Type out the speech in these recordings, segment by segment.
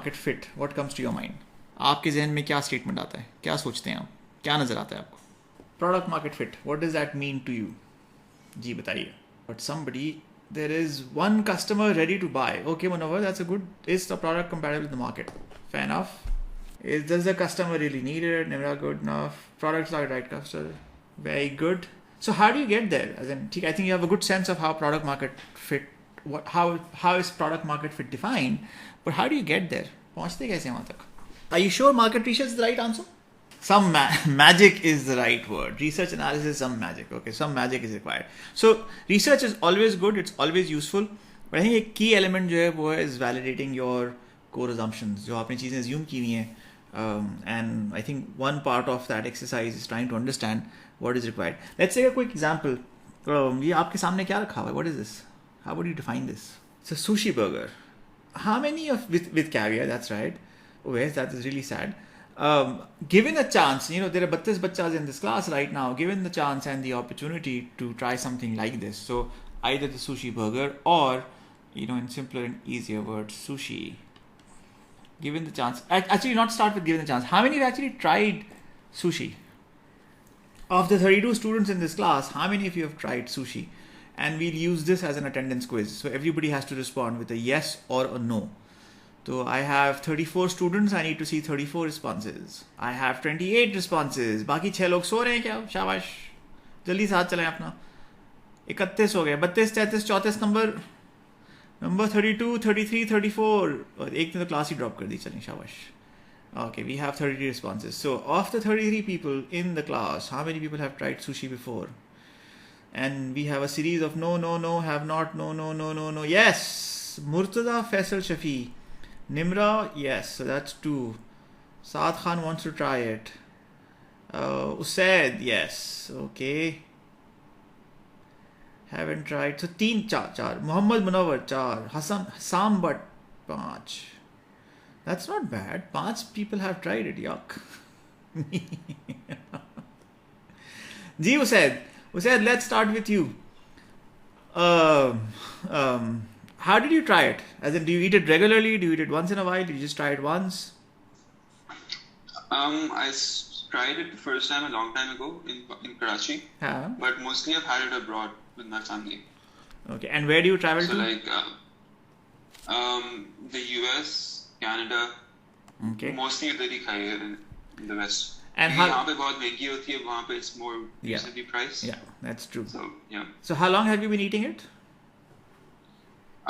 Market fit, what comes to your mind? आपके जहन में क्या स्टेटमेंट आता है, क्या सोचते हैं आप, क्या नज़र आता है आपको? Product market fit, what does that mean to you? जी बताइए. But somebody, there is one customer ready to buy. Okay, Munawar, that's a good. Is the product compatible with the market? Fair enough. Does the customer really need it? Never good enough. Products are right customer. Very good. So how do you get there? As in, I think you have a good sense of how product market fit. How is product market fit defined? But how do you get there? पहुंचते कैसे वहां तक? Are you sure market research is the right answer? Some magic is the right word. Research analysis, some magic. Okay, some magic is required. So research is always good. It's always useful. But I think a key element जो है वो है is validating your core assumptions. जो आपने चीजें assume की हुई हैं. And I think one part of that exercise is trying to understand what is required. Let's take a quick example. ये आपके सामने क्या रखा हुआ है? What is this? How would you define this? It's a sushi burger. How many of with caviar? That's right. Oh yes, that is really sad. Given a chance, there are 32 bachas in this class right now. Given the chance and the opportunity to try something like this, so either the sushi burger or, in simpler and easier words, sushi. Given the chance, actually not start with given the chance. How many have actually tried sushi? Of the 32 students in this class, how many of you have tried sushi? And we'll use this as an attendance quiz. So everybody has to respond with a yes or a no. So I have 34 students, I need to see 34 responses. I have 28 responses. बाकी 6 लोग सो रहे हैं क्या? शाबाश, जल्दी से हाथ चलाएं अपना. 31 हो गए, 32, 33, 34 नंबर 32, 33, 34. और एक ने तो क्लास ही ड्रॉप कर दी. चलें, शाबाश. Okay, we have 33 responses. So of the 33 people in the class, how many people have tried sushi before? And we have a series of no, no, no, have not, no, no, no, no, no. Yes, Murtada Faisal Shafi. Nimra, yes, so that's 2. Saad Khan wants to try it. Usaid, yes, okay. Haven't tried. So 3, 4. Muhammad Munawar, 4. Hassam Bhatt, 5. That's not bad. 5 people have tried it, yuck. Ji Usaid, let's start with you. How did you try it? As in, do you eat it regularly? Do you eat it once in a while? Do you just try it once? I tried it the first time a long time ago in Karachi. But mostly I've had it abroad with my family. Okay, and where do you travel to? So like the US, Canada. Okay. Mostly इधर ही खाई है in the West. And यहाँ पे बहुत महंगी होती है, वहाँ पे it's more reasonably priced. Yeah, that's true. So yeah. So how long have you been eating it?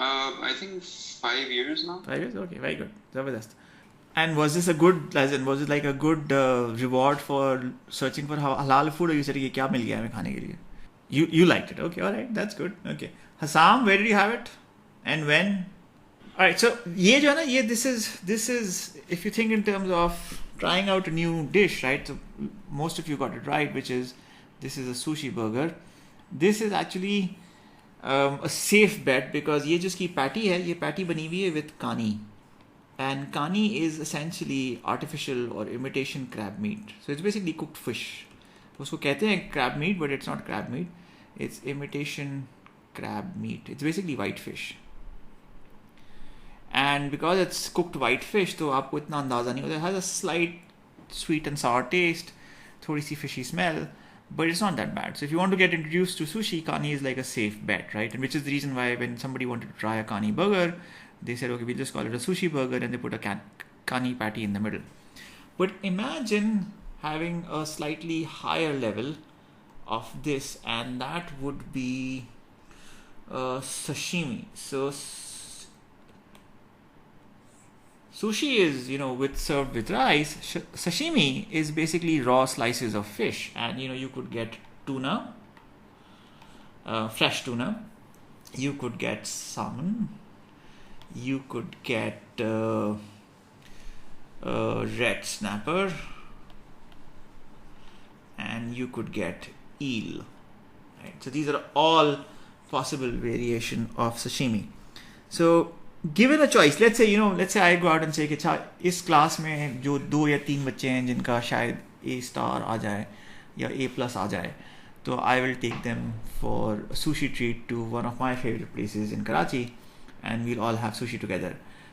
I think 5 years now. 5 years? Okay, very good. Zabardast. And was this a good, was it like a good reward for searching for halal food, or you said कि क्या मिल गया हमें खाने के लिए? You liked it. Okay, all right, that's good. Okay. Hassam, where did you have it? And when? All right, so ये जो है ना, this is if you think in terms of trying out a new dish, right? So most of you got it right, which is this is a sushi burger. This is actually a safe bet because ये जो इसकी patty है, ये patty बनी हुई है with kani. And kani is essentially artificial or imitation crab meat. So it's basically cooked fish. उसको कहते हैं crab meat, but it's not crab meat. It's imitation crab meat. It's basically white fish. And because it's cooked white fish, तो आपको इतना अंदाज़ा नहीं होता. It has a slight sweet and sour taste, थोड़ी सी fishy smell, but it's not that bad. So if you want to get introduced to sushi, kani is like a safe bet, right? And which is the reason why when somebody wanted to try a kani burger, they said, okay, we'll just call it a sushi burger, and they put a kani patty in the middle. But imagine having a slightly higher level of this, and that would be sashimi. So sushi is, with served with rice. Sashimi is basically raw slices of fish, and you could get tuna, fresh tuna. You could get salmon. You could get red snapper, and you could get eel. Right? So these are all possible variation of sashimi. So given a choice, let's say I go out and say कि इस class में जो 2 या 3 बच्चे हैं जिनका शायद A star आ जाए या A+ आ जाए, तो I will take them for a sushi treat to one of my favorite places in Karachi, and we'll all have sushi together.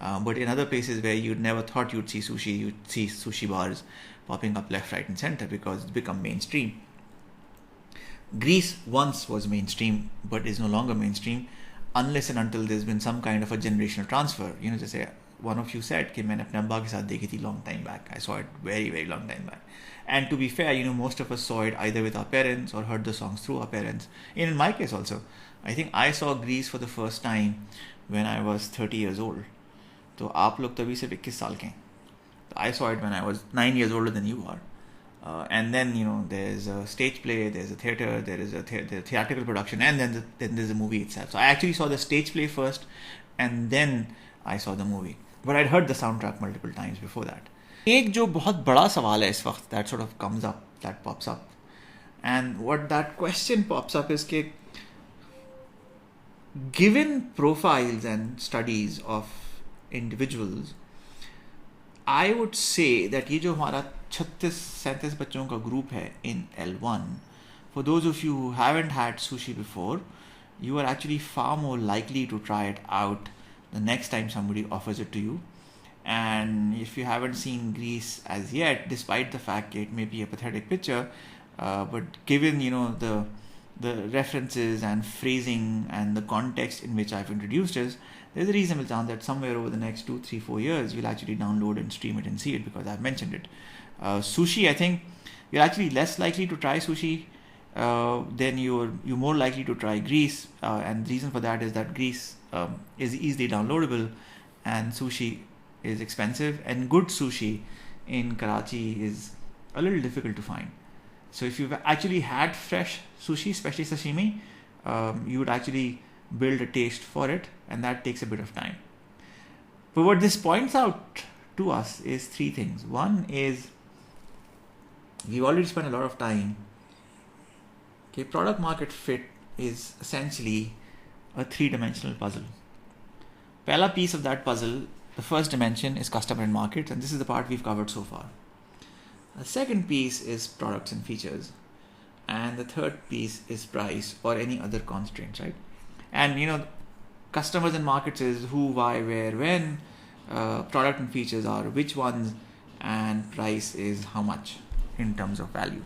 But in other places where you'd never thought you'd see sushi bars popping up left, right, and center because it's become mainstream. Greece once was mainstream, but is no longer mainstream unless and until there's been some kind of a generational transfer. You know, just say one of you said कि मैंने अपने अब्बा के साथ देखी थी long time back. I saw it very, very long time back. And to be fair, you know, most of us saw it either with our parents or heard the songs through our parents. In my case also, I think I saw Grease for the first time when I was 30 years old. तो आप लोग तभी सिर्फ 21 साल के हैं. I saw it when I was 9 years older than you are. And then, you know, there's a stage play, there's a theater, there is a theatrical production, and then there's the movie itself. So I actually saw the stage play first, and then I saw the movie. But I'd heard the soundtrack multiple times before that. एक जो बहुत बड़ा सवाल है इस वक्त that sort of comes up, that pops up. And what that question pops up is कि given profiles and studies of individuals, I would say that ये जो हमारा 36-37 बच्चों का group है in L1, for those of you who haven't had sushi before, you are actually far more likely to try it out the next time somebody offers it to you. And if you haven't seen Grease as yet, despite the fact it may be a pathetic picture, but given, you know, the references and phrasing and the context in which I've introduced it, there's a reasonable chance that somewhere over the next 2, 3, 4 years, you'll actually download and stream it and see it because I've mentioned it. Sushi, I think you're actually less likely to try sushi then you're more likely to try Grease, and the reason for that is that Grease is easily downloadable and sushi is expensive, and good sushi in Karachi is a little difficult to find. So if you've actually had fresh sushi, especially sashimi, you would actually build a taste for it, and that takes a bit of time. But what this points out to us is three things. One is we've already spent a lot of time. Okay, product market fit is essentially a three-dimensional puzzle. Pehla piece of that puzzle, the first dimension is customer and market, and this is the part we've covered so far. The second piece is products and features, and the third piece is price or any other constraints, right? And you know, customers and markets is who, why, where, when. Product and features are which ones, and price is how much in terms of value.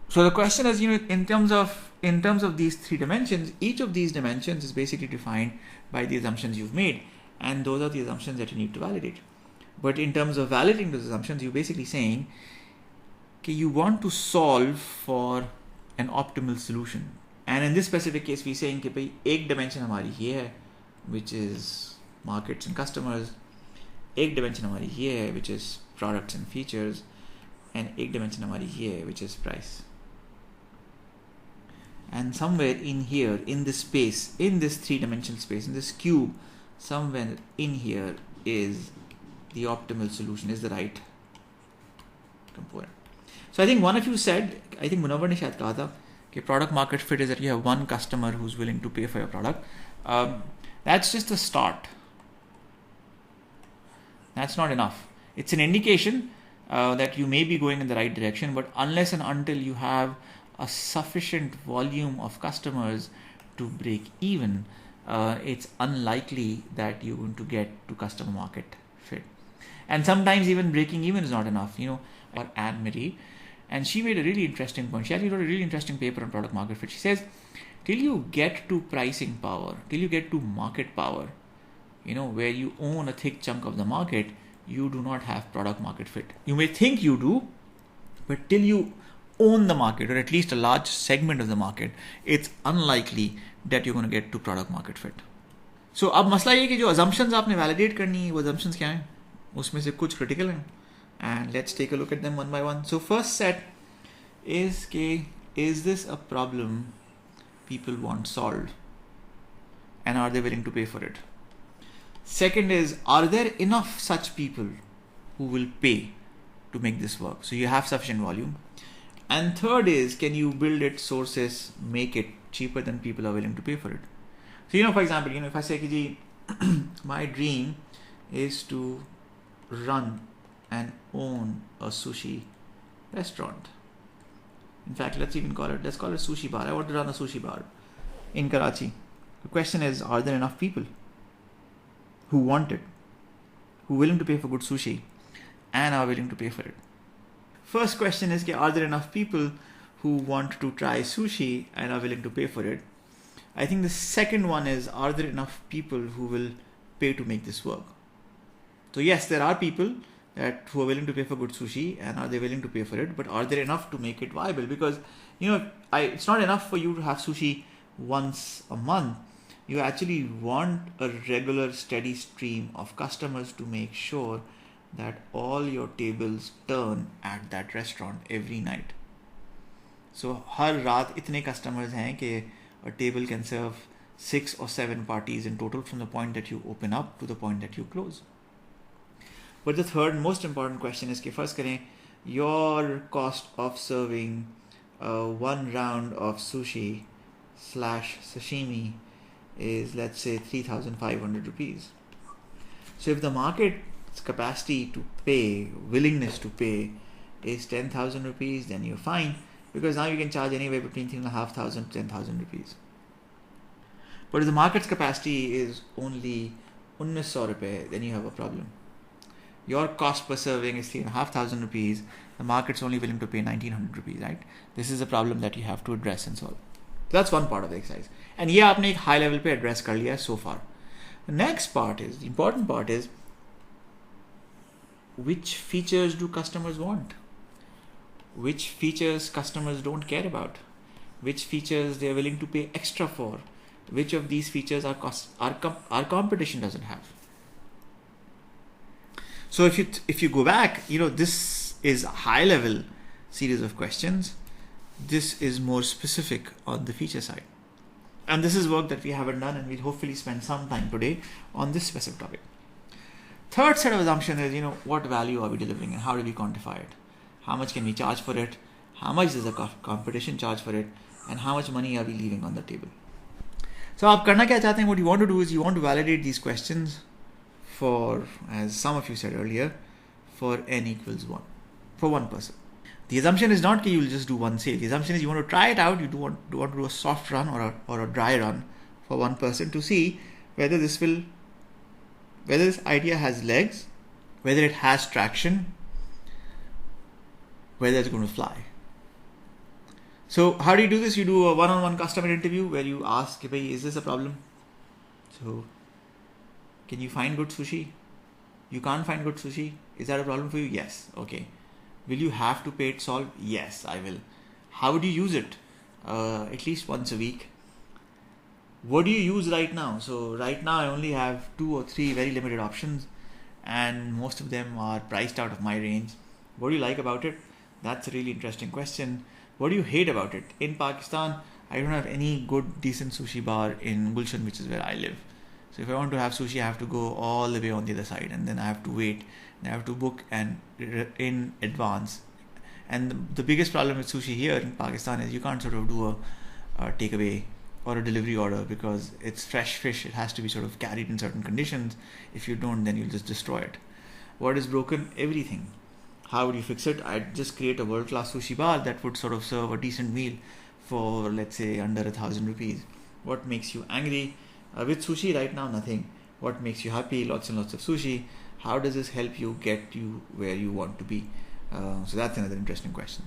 So the question is, you know, in terms of these three dimensions, each of these dimensions is basically defined by the assumptions you've made, and those are the assumptions that you need to validate. But in terms of validating those assumptions, you're basically saying, okay, you want to solve for an optimal solution. And in this specific case, we're saying कि भाई एक dimension हमारी ये है, which is markets and customers. एक dimension हमारी ये है, which is products and features, and एक dimension हमारी ये है, which is price. And somewhere in here, in this space, in this three-dimensional space, in this cube, somewhere in here is the optimal solution, is the right component. So I think one of you said, I think Munawar ne shayad kaha tha, कि product market fit is that you have one customer who's willing to pay for your product. That's just the start. That's not enough. It's an indication that you may be going in the right direction, but unless and until you have a sufficient volume of customers to break even, it's unlikely that you're going to get to customer market fit. And sometimes even breaking even is not enough. You know, or Anne Marie, and she made a really interesting point. She actually wrote a really interesting paper on product market fit. She says, till you get to pricing power, till you get to market power, you know, where you own a thick chunk of the market, you do not have product market fit. You may think you do, but till you own the market, or at least a large segment of the market, it's unlikely that you're going to get to product market fit. So अब मसला ये कि जो assumptions आपने validate करनी है, वो assumptions क्या हैं? उसमें से कुछ critical हैं. And let's take a look at them one by one. So first set is कि is this a problem people want solved, and are they willing to pay for it? Second is, are there enough such people who will pay to make this work? So you have sufficient volume. And third is, can you build it, sources, make it cheaper than people are willing to pay for it? So, you know, for example, you know, if I say, my dream is to run and own a sushi restaurant. In fact, let's call it sushi bar. I want to run a sushi bar in Karachi. The question is, are there enough people? who want it, who are willing to pay for good sushi and are willing to pay for it. First question is, are there enough people who want to try sushi and are willing to pay for it? I think the second one is, are there enough people who will pay to make this work? So yes, there are people who are willing to pay for good sushi and are they willing to pay for it, but are there enough to make it viable? Because it's not enough for you to have sushi once a month. You actually want a regular steady stream of customers to make sure that all your tables turn at that restaurant every night. So har raat itne customers hain ke a table can serve 6 or 7 parties in total from the point that you open up to the point that you close. But the third most important question is, first kare, your cost of serving one round of sushi / sashimi is, let's say, 3,500 rupees. So if the market's capacity to pay, willingness to pay is 10,000 rupees, then you're fine, because now you can charge anywhere between 3,500 to 10,000 rupees. But if the market's capacity is only 1,900 rupees, then you have a problem. Your cost per serving is 3,500 rupees. The market's only willing to pay 1,900 rupees, right? This is a problem that you have to address and solve. So that's one part of the exercise. And ये आपने एक high level पे address कर लिया so far. The next part is, the important part is, which features do customers want? Which features customers don't care about? Which features they're willing to pay extra for? Which of these features our competition doesn't have? So if you go back, this is a high level series of questions. This is more specific on the feature side. And this is work that we haven't done, and we'll hopefully spend some time today on this specific topic. Third set of assumption is, what value are we delivering and how do we quantify it? How much can we charge for it? How much does the competition charge for it? And how much money are we leaving on the table? So आप करना क्या चाहते हैं? What you want to do is you want to validate these questions for, as some of you said earlier, for n equals 1, for one person. The assumption is not that you will just do one sale. The assumption is you want to try it out. You want to do a soft run or a dry run for one person to see whether this idea has legs, whether it has traction, whether it's going to fly. So how do you do this? You do a one-on-one customer interview where you ask, is this a problem? So can you find good sushi? You can't find good sushi. Is that a problem for you? Yes. Okay. Will you have to pay it solved? Yes, I will. How would you use it? At least once a week. What do you use right now? So right now I only have 2 or 3 very limited options, and most of them are priced out of my range. What do you like about it? That's a really interesting question. What do you hate about it? In Pakistan, I don't have any good decent sushi bar in Gulshan, which is where I live. So if I want to have sushi, I have to go all the way on the other side, and then I have to wait, and I have to book and in advance. And the biggest problem with sushi here in Pakistan is you can't sort of do a takeaway or a delivery order because it's fresh fish. It has to be sort of carried in certain conditions. If you don't, then you'll just destroy it. What is broken? Everything. How would you fix it? I'd just create a world-class sushi bar that would sort of serve a decent meal for, let's say, under 1,000 rupees. What makes you angry? With sushi right now, nothing. What makes you happy? Lots and lots of sushi. How does this help you get you where you want to be? So that's another interesting question.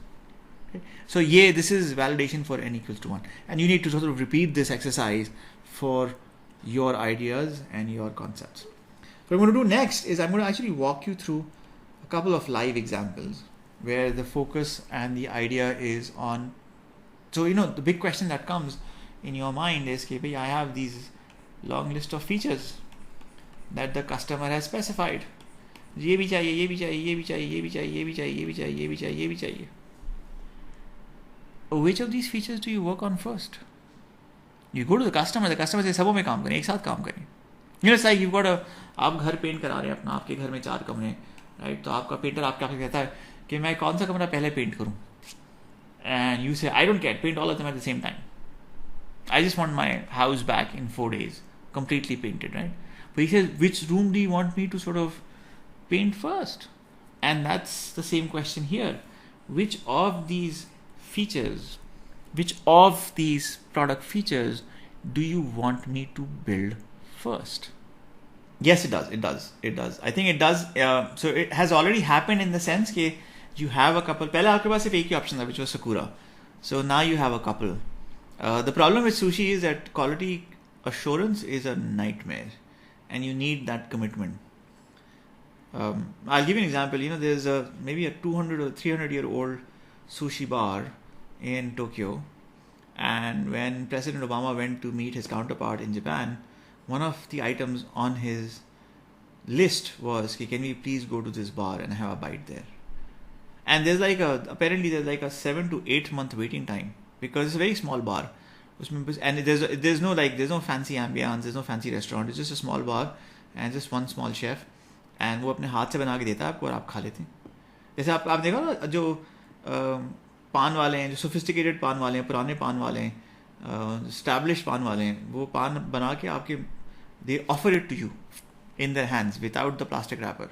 Okay. So this is validation for n equals to 1. And you need to sort of repeat this exercise for your ideas and your concepts. What I'm going to do next is I'm going to actually walk you through a couple of live examples where the focus and the idea is on. So, the big question that comes in your mind is, okay, I have these long list of features that the customer has specified. ये भी चाहिए, ये भी चाहिए, ये भी चाहिए, ये भी चाहिए, ये भी चाहिए, ये भी चाहिए, ये भी चाहिए, ये भी चाहिए. Which of these features do you work on first? You go to the customer says सबों में काम करें, एक साथ काम करें. It's like you've got आप घर पेंट करा रहे हैं अपना, आपके घर में 4 कमरे, राइट? तो आपका पेंटर आपके आगे कहता है कि मैं कौन सा कमरा पहले पेंट करूं? And you say, I don't care, paint all of them at the same time. I just want my house back in 4 days, completely painted, right? But he says, which room do you want me to sort of paint first? And that's the same question here. Which of these features, which of these product features do you want me to build first? Yes, it does. It does. It does. I think it does. So it has already happened in the sense that you have a couple. पहले आपके पास सिर्फ एक ही option था, which was Sakura. So now you have a couple. The problem with sushi is that quality assurance is a nightmare, and you need that commitment. I'll give you an example. There's maybe a 200 or 300-year-old sushi bar in Tokyo, and when President Obama went to meet his counterpart in Japan, one of the items on his list was, can we please go to this bar and have a bite there? And apparently there's like a 7 to 8 month waiting time, because it's a very small bar. And there's no fancy ambience, there's no fancy restaurant, it's just a small bar and just one small chef, and वो अपने हाथ से बना के देता है आपको और आप खा लेते हैं. जैसे आप देखो ना, जो पान वाले हैं, जो सोफिस्टिकेटेड पान वाले हैं, पुराने पान वाले हैं, established पान वाले हैं, वो पान बना के आपके, they offer it to you in their hands without the plastic wrapper.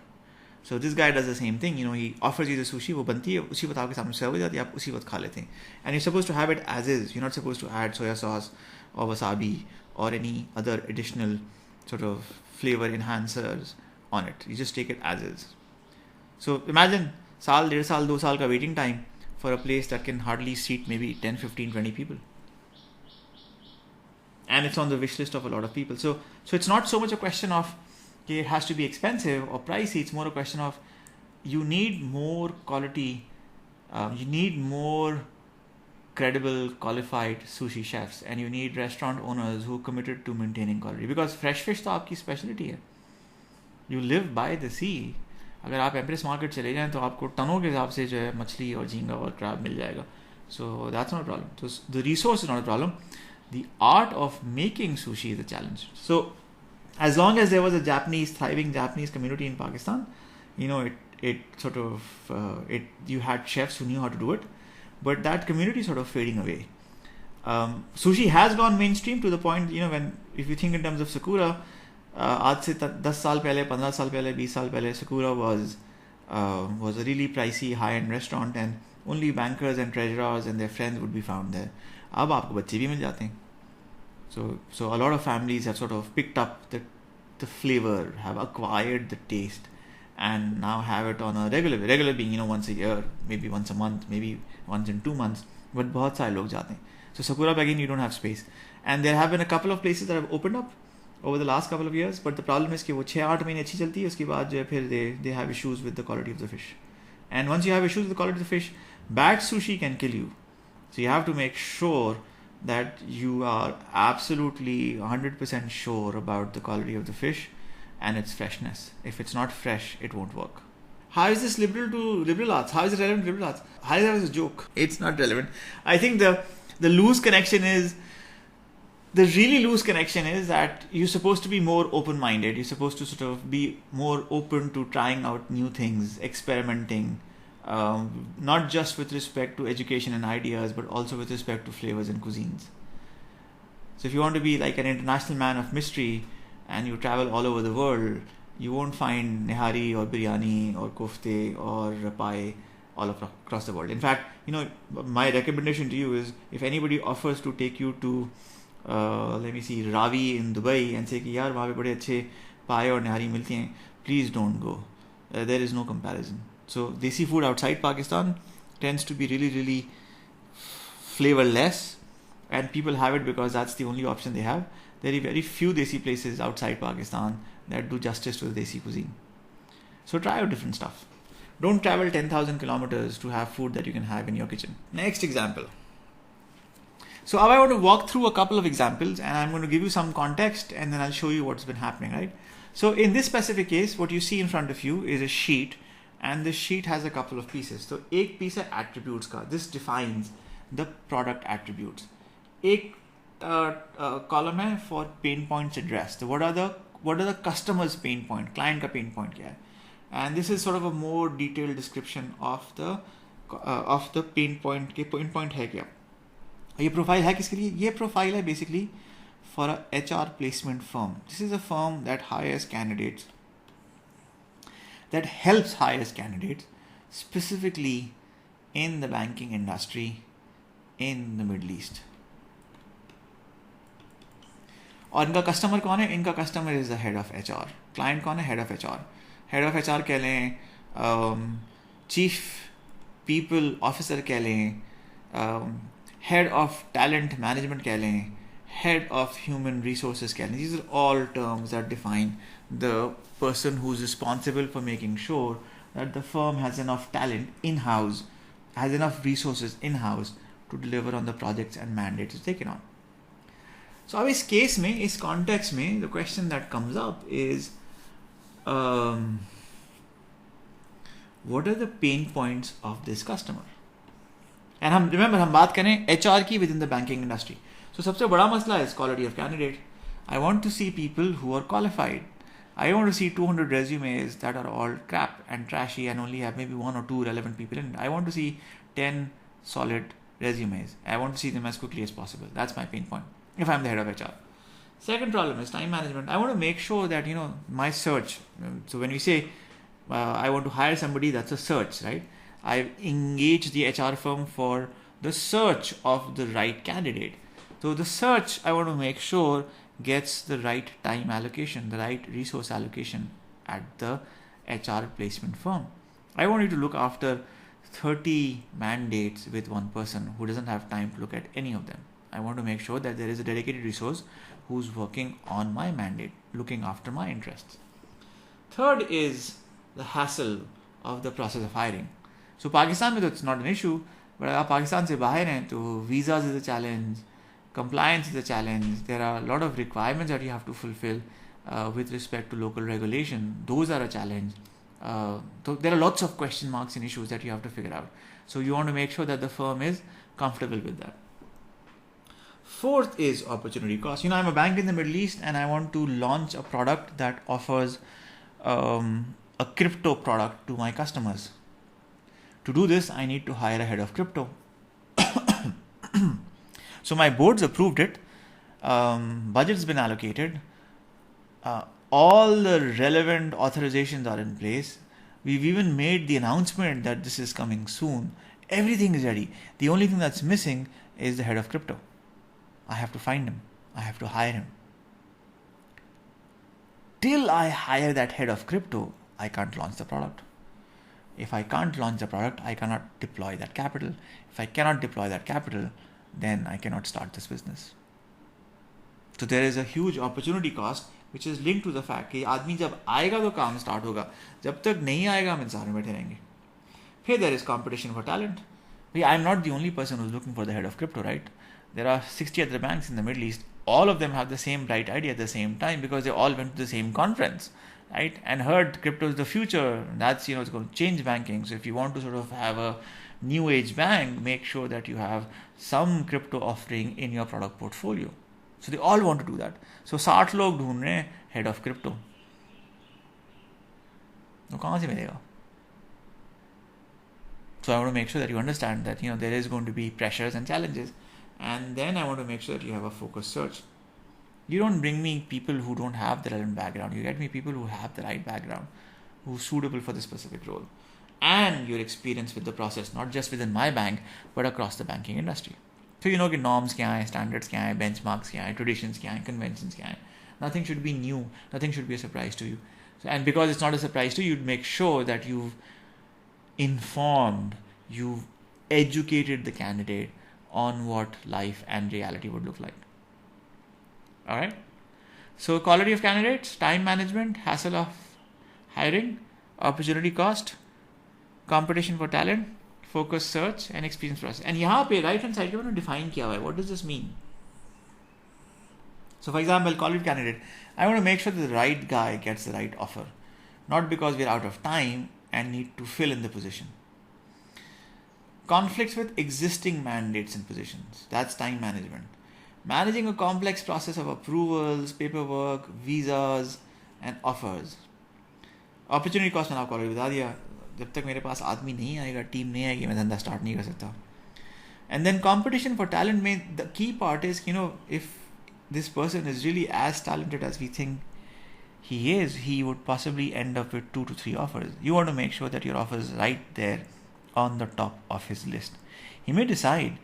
So this guy does the same thing. He offers you the sushi, वो बनती है, उसी वक्त आपके सामने सर्व हो जाती है, आप उसी वक्त खा लेते हैं. And you're supposed to have it as is. You're not supposed to add soya sauce or wasabi or any other additional sort of flavor enhancers on it. You just take it as is. So imagine साल, 1.5 साल, 2 साल का waiting time for a place that can hardly seat maybe 10, 15, 20 people. And it's on the wish list of a lot of people. So it's not so much a question of it has to be expensive or pricey. It's more a question of you need more quality, you need more credible, qualified sushi chefs, and you need restaurant owners who are committed to maintaining quality. Because fresh fish तो आपकी specialty है. You live by the sea. अगर आप empress market चले जाएं तो आपको टनों के हिसाब से जो है मछली और झींगा और क्रैब मिल जाएगा. So that's not a problem. So the resource is not a problem. The art of making sushi is a challenge. So as long as there was a thriving Japanese community in Pakistan, you had chefs who knew how to do it, but that community sort of fading away. Sushi has gone mainstream to the point, if you think in terms of Sakura, आज से 10 साल पहले, 15 साल पहले, 20 साल पहले, Sakura was a really pricey high-end restaurant, and only bankers and treasurers and their friends would be found there. अब आपको बच्चे भी मिल जाते हैं. So a lot of families have sort of picked up the flavor, have acquired the taste, and now have it on a regular being, once a year, maybe once a month, maybe once in 2 months. But बहुत सारे लोग जाते हैं. So Sakura, again, you don't have space. And there have been a couple of places that have opened up over the last couple of years, but the problem is कि वो 6-8 महीने अच्छी चलती है, उसके बाद जो है फिर they have issues with the quality of the fish. And once you have issues with the quality of the fish, bad sushi can kill you. So you have to make sure that you are absolutely 100% sure about the quality of the fish and its freshness. If it's not fresh, it won't work. How is this liberal to liberal arts? How is it relevant to liberal arts? How is that as a joke? It's not relevant. I think the loose connection is, the really loose connection is that you're supposed to be more open-minded. You're supposed to sort of be more open to trying out new things, experimenting, not just with respect to education and ideas, but also with respect to flavors and cuisines. So if you want to be like an international man of mystery and you travel all over the world, you won't find nihari or biryani or kofte or pai all across the world. In fact, my recommendation to you is, if anybody offers to take you to Ravi in Dubai and say कि यार वहाँ पे बड़े अच्छे पाए और निहारी मिलती हैं, please don't go. There is no comparison. So desi food outside Pakistan tends to be really, really flavorless, and people have it because that's the only option they have. There are very few desi places outside Pakistan that do justice to the desi cuisine. So try out different stuff. Don't travel 10,000 kilometers to have food that you can have in your kitchen. Next example. So I want to walk through a couple of examples, and I'm going to give you some context, and then I'll show you what's been happening, right? So in this specific case, what you see in front of you is a sheet, and this sheet has a couple of pieces. So एक piece है attributes का. This defines the product attributes. एक column है for pain points addressed. So what are the customer's pain point? Client का pain point क्या है? And this is sort of a more detailed description of the pain point. के pain point है क्या? ये profile है किसके लिए? ये profile है basically for a HR placement firm. This is a firm that hires candidates, that helps hire candidates specifically in the banking industry in the Middle East. और इनका customer कौन है? इनका customer is the head of HR. Client कौन है? Head of HR. Head of HR कह लें, chief people officer कह लें, हेड ऑफ टैलेंट मैनेजमेंट कह लें, head of human resources keh lein. These are all terms that define the person who's responsible for making sure that the firm has enough talent in-house, has enough resources in-house to deliver on the projects and mandates it's taken on. So अब इस case में, इस context में, the question that comes up is what are the pain points of this customer? And हम बात करें HR की within the banking industry. So सबसे बड़ा मसला is quality of candidate. I want to see people who are qualified. I don't want to see 200 resumes that are all crap and trashy and only have maybe 1 or 2 relevant people in it. I want to see 10 solid resumes. I want to see them as quickly as possible. That's my pain point if I'm the head of HR. Second problem is time management. I want to make sure that, my search. So when we say I want to hire somebody, that's a search, right? I've engaged the HR firm for the search of the right candidate. So the search, I want to make sure gets the right time allocation, the right resource allocation at the HR placement firm. I want you to look after 30 mandates with one person who doesn't have time to look at any of them. I want to make sure that there is a dedicated resource who's working on my mandate, looking after my interests. Third is the hassle of the process of hiring. So Pakistan mein it's not an issue, but if Pakistan se bahar hain, to visas is a challenge, compliance is a challenge. There are a lot of requirements that you have to fulfill with respect to local regulation. Those are a challenge. So there are lots of question marks and issues that you have to figure out. So you want to make sure that the firm is comfortable with that. Fourth is opportunity cost. I'm a bank in the Middle East and I want to launch a product that offers a crypto product to my customers. To do this, I need to hire a head of crypto. So my board's approved it. Budget's been allocated. All the relevant authorizations are in place. We've even made the announcement that this is coming soon. Everything is ready. The only thing that's missing is the head of crypto. I have to find him. I have to hire him. Till I hire that head of crypto, I can't launch the product. If I can't launch the product, I cannot deploy that capital. If I cannot deploy that capital, then I cannot start this business. So there is a huge opportunity cost which is linked to the fact कि आदमी जब आएगा तो काम start होगा, जब तक नहीं आएगा हम इंतजार में बैठे रहेंगे. Here there is competition for talent. I'm not the only person who's looking for the head of crypto, right? There are 60 other banks in the Middle East. All of them have the same bright idea at the same time because they all went to the same conference, right? And heard crypto is the future. That's, it's going to change banking. So if you want to sort of have a new age bank, make sure that you have some crypto offering in your product portfolio. So they all want to do that. So 60 लोग ढूंढ रहे हैं head of crypto. तो कहाँ से मिलेगा? So I want to make sure that you understand that there is going to be pressures and challenges, and then I want to make sure that you have a focused search. You don't bring me people who don't have the relevant background. You get me people who have the right background, who are suitable for the specific role, and your experience with the process, not just within my bank, but across the banking industry. So कि norms क्या हैं, standards क्या हैं, benchmarks क्या हैं, traditions क्या हैं, conventions क्या हैं. Nothing should be new. Nothing should be a surprise to you. So, and because it's not a surprise to you, you'd make sure that you've informed, you've educated the candidate on what life and reality would look like. All right. So quality of candidates, time management, hassle of hiring, opportunity cost, competition for talent, focus search, and experience process. And यहाँ पे right hand side पे मैंने define किया हुआ है. What does this mean? So for example, quality candidate, I want to make sure that the right guy gets the right offer, not because we're out of time and need to fill in the position. Conflicts with existing mandates and positions. That's time management. Managing a complex process of approvals, paperwork, visas, and offers. Opportunity cost मैंने आपको already बता दिया. जब तक मेरे पास आदमी नहीं आएगा, टीम नहीं आएगी, मैं धंधा स्टार्ट नहीं कर सकता. And then competition for talent में the key part is, if this person is really as talented as we think he is, he would possibly end up with 2 to 3 offers. You want to make sure that your offer is right there on the top of his list. He may decide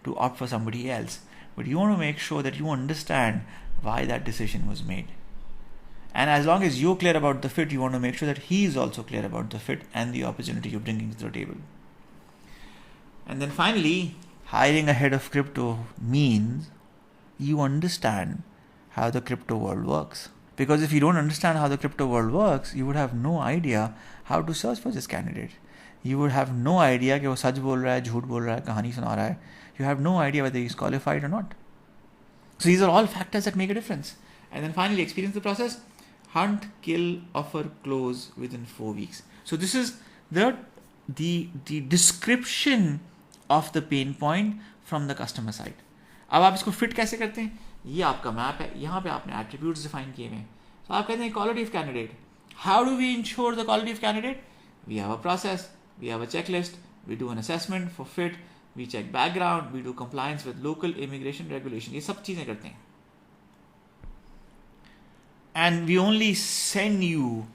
to opt for somebody else, but you want to make sure that you understand why that decision was made. And as long as you're clear about the fit, you want to make sure that he is also clear about the fit and the opportunity you're bringing to the table. And then finally, hiring a head of crypto means you understand how the crypto world works. Because if you don't understand how the crypto world works, you would have no idea how to search for this candidate. You would have no idea कि वो सच बोल रहा है, झूठ बोल रहा है, कहानी सुना रहा है. You have no idea whether he's qualified or not. So these are all factors that make a difference. And then finally, experience the process. Hunt, kill, offer, close within 4 weeks. So this is the description of the pain point from the customer side. अब आप इसको fit कैसे करते हैं? ये आपका map है, यहाँ पे आपने attributes define किए हैं. So आप कहते हैं quality of candidate. How do we ensure the quality of candidate? We have a process, we have a checklist, we do an assessment for fit, we check background, we do compliance with local immigration regulation. ये सब चीज़ें करते हैं. And we only send you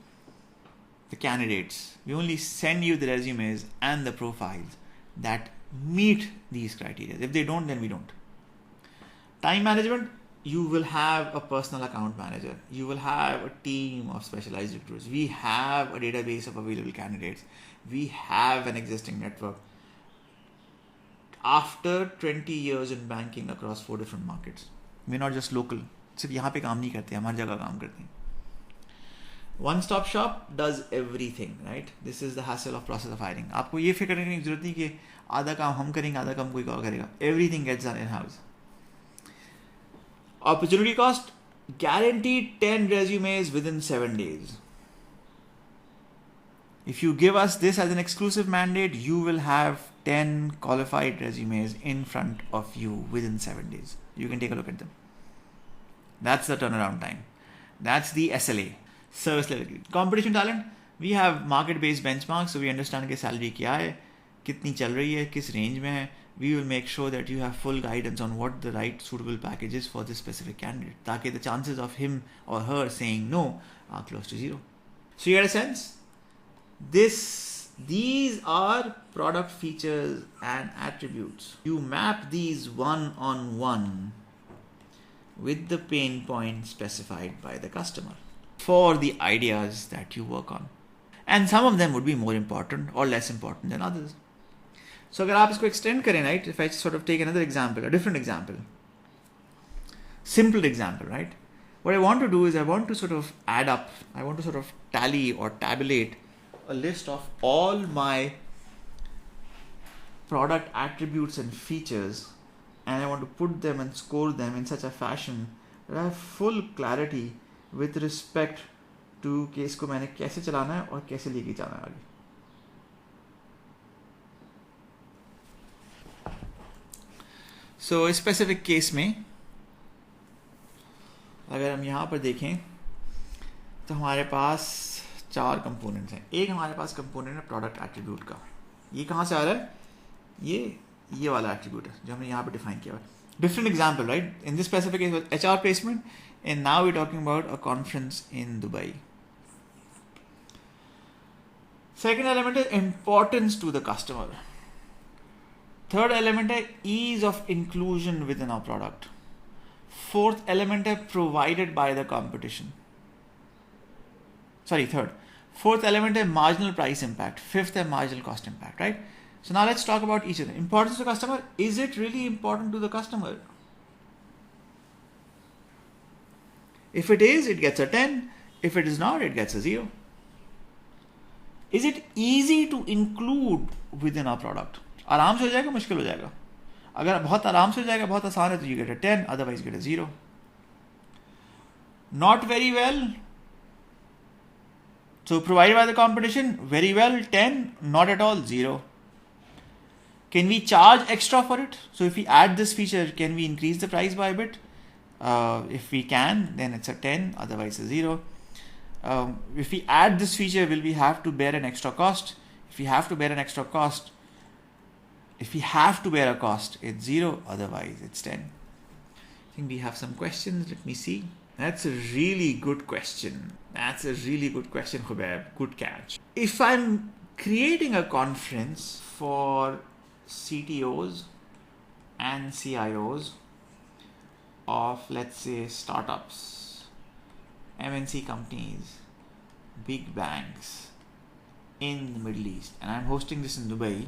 the candidates, we only send you the resumes and the profiles that meet these criteria. If they don't, then we don't. Time management, you will have a personal account manager. You will have a team of specialized recruiters. We have a database of available candidates. We have an existing network. After 20 years in banking across 4 different markets, we're not just local. सिर्फ यहाँ पे काम नहीं करते, हम हर जगह काम करते हैं. One stop shop does everything, right? This is the hassle of process of hiring. आपको ये फिक्र करने की जरूरत नहीं कि आधा काम हम करेंगे, आधा काम कोई और करेगा. Everything gets done in house. Opportunity cost, guaranteed 10 resumes within 7 days. If you give us this as an exclusive mandate, you will have 10 qualified resumes in front of you within 7 days. You can take a look at them. That's the turnaround time. That's the SLA, service level. Competition talent, we have market-based benchmarks, so we understand कि salary क्या है, कितनी चल रही है, किस range में है. We will make sure that you have full guidance on what the right suitable package is for this specific candidate, ताकि the chances of him or her saying no are close to zero. So you get a sense? These are product features and attributes. You map these one-on-one with the pain point specified by the customer for the ideas that you work on. And some of them would be more important or less important than others. So अगर आप इसको extend करें, right? If I sort of take another example, a different example, simple example, right? What I want to do is I want to sort of add up, I want to sort of tally or tabulate a list of all my product attributes and features, and I want to put them and score them in such a fashion that I have full clarity with respect to कि इसको मैंने कैसे चलाना है और कैसे लेके जाना है आगे. So इस specific case में अगर हम यहाँ पर देखें तो हमारे पास 4 कंपोनेंट्स हैं. एक हमारे पास कंपोनेंट है प्रोडक्ट एट्रीब्यूट का. ये कहाँ से आ रहा है? ये वाला एट्रीब्यूट है जो हमने यहाँ पे डिफाइन किया है. Different example, right? In this specific case was HR placement, and now we're talking about a conference in Dubai. Second element is importance to the customer. Third element is ease of inclusion within our product. Fourth element is provided by the competition. Third. Fourth element is marginal price impact. Fifth is marginal cost impact, right? So now let's talk about each of them. Importance to the customer. Is it really important to the customer? If it is, it gets a 10. If it is not, it gets a 0. Is it easy to include within our product? आराम से हो जाएगा, मुश्किल हो जाएगा. अगर बहुत आराम से हो जाएगा, बहुत आसान है, तो you get a 10, otherwise you get a 0. Not very well. So provided by the competition, very well, 10, not at all, 0. Can we charge extra for it? So if we add this feature, can we increase the price by a bit? If we can, then it's a 10, otherwise a 0. If we add this feature, will we have to bear an extra cost? If we have to bear an extra cost, it's 0, otherwise it's 10. I think we have some questions. Let me see. That's a really good question. Khubaib. Good catch. If I'm creating a conference for CTOs and CIOs of, let's say, startups, MNC companies, big banks in the Middle East, and I'm hosting this in Dubai.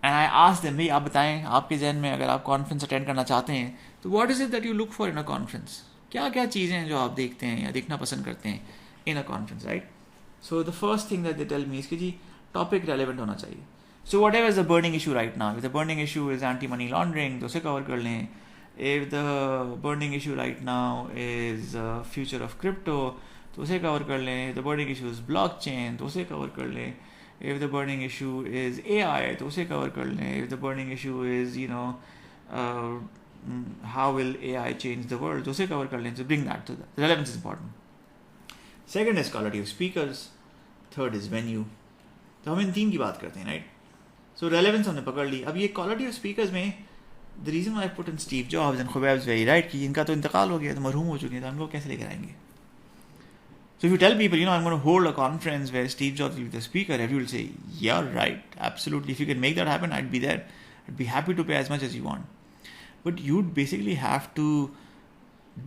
And I asked them, भाई आप बताएं आपके जहन में अगर आप conference attend करना चाहते हैं तो what is it that you look for in a conference, क्या क्या चीज़ें हैं जो आप देखते हैं या देखना पसंद करते हैं in a conference, right? So the first thing that they tell me is कि जी टॉपिक रेलेवेंट होना चाहिए. So whatever is the burning issue right now, if the burning issue is anti money laundering तो उसे cover कर लें. If the burning issue right now is future of crypto तो उसे कवर कर लें. The burning issue is blockchain तो उसे कवर कर लें. If the burning issue is AI तो उसे cover कर लें. If the burning issue is how will AI change the world तो उसे cover कर लें. So bring that to that. Relevance is important. Second is quality of speakers. Third is venue. तो हम इन तीन की बात करते हैं, right? So relevance हमने पकड़ ली. अब ये quality of speakers में the reason why I put in Steve Jobs and Khubayb is very right कि इनका तो इंतकाल हो गया, तो मरहूम हो चुके हैं, तो हम लोग कैसे लेकर आएंगे? So if you tell people, I'm going to hold a conference where Steve Jobs will be the speaker, everyone will say, yeah, right, absolutely. If you can make that happen, I'd be there. I'd be happy to pay as much as you want. But you'd basically have to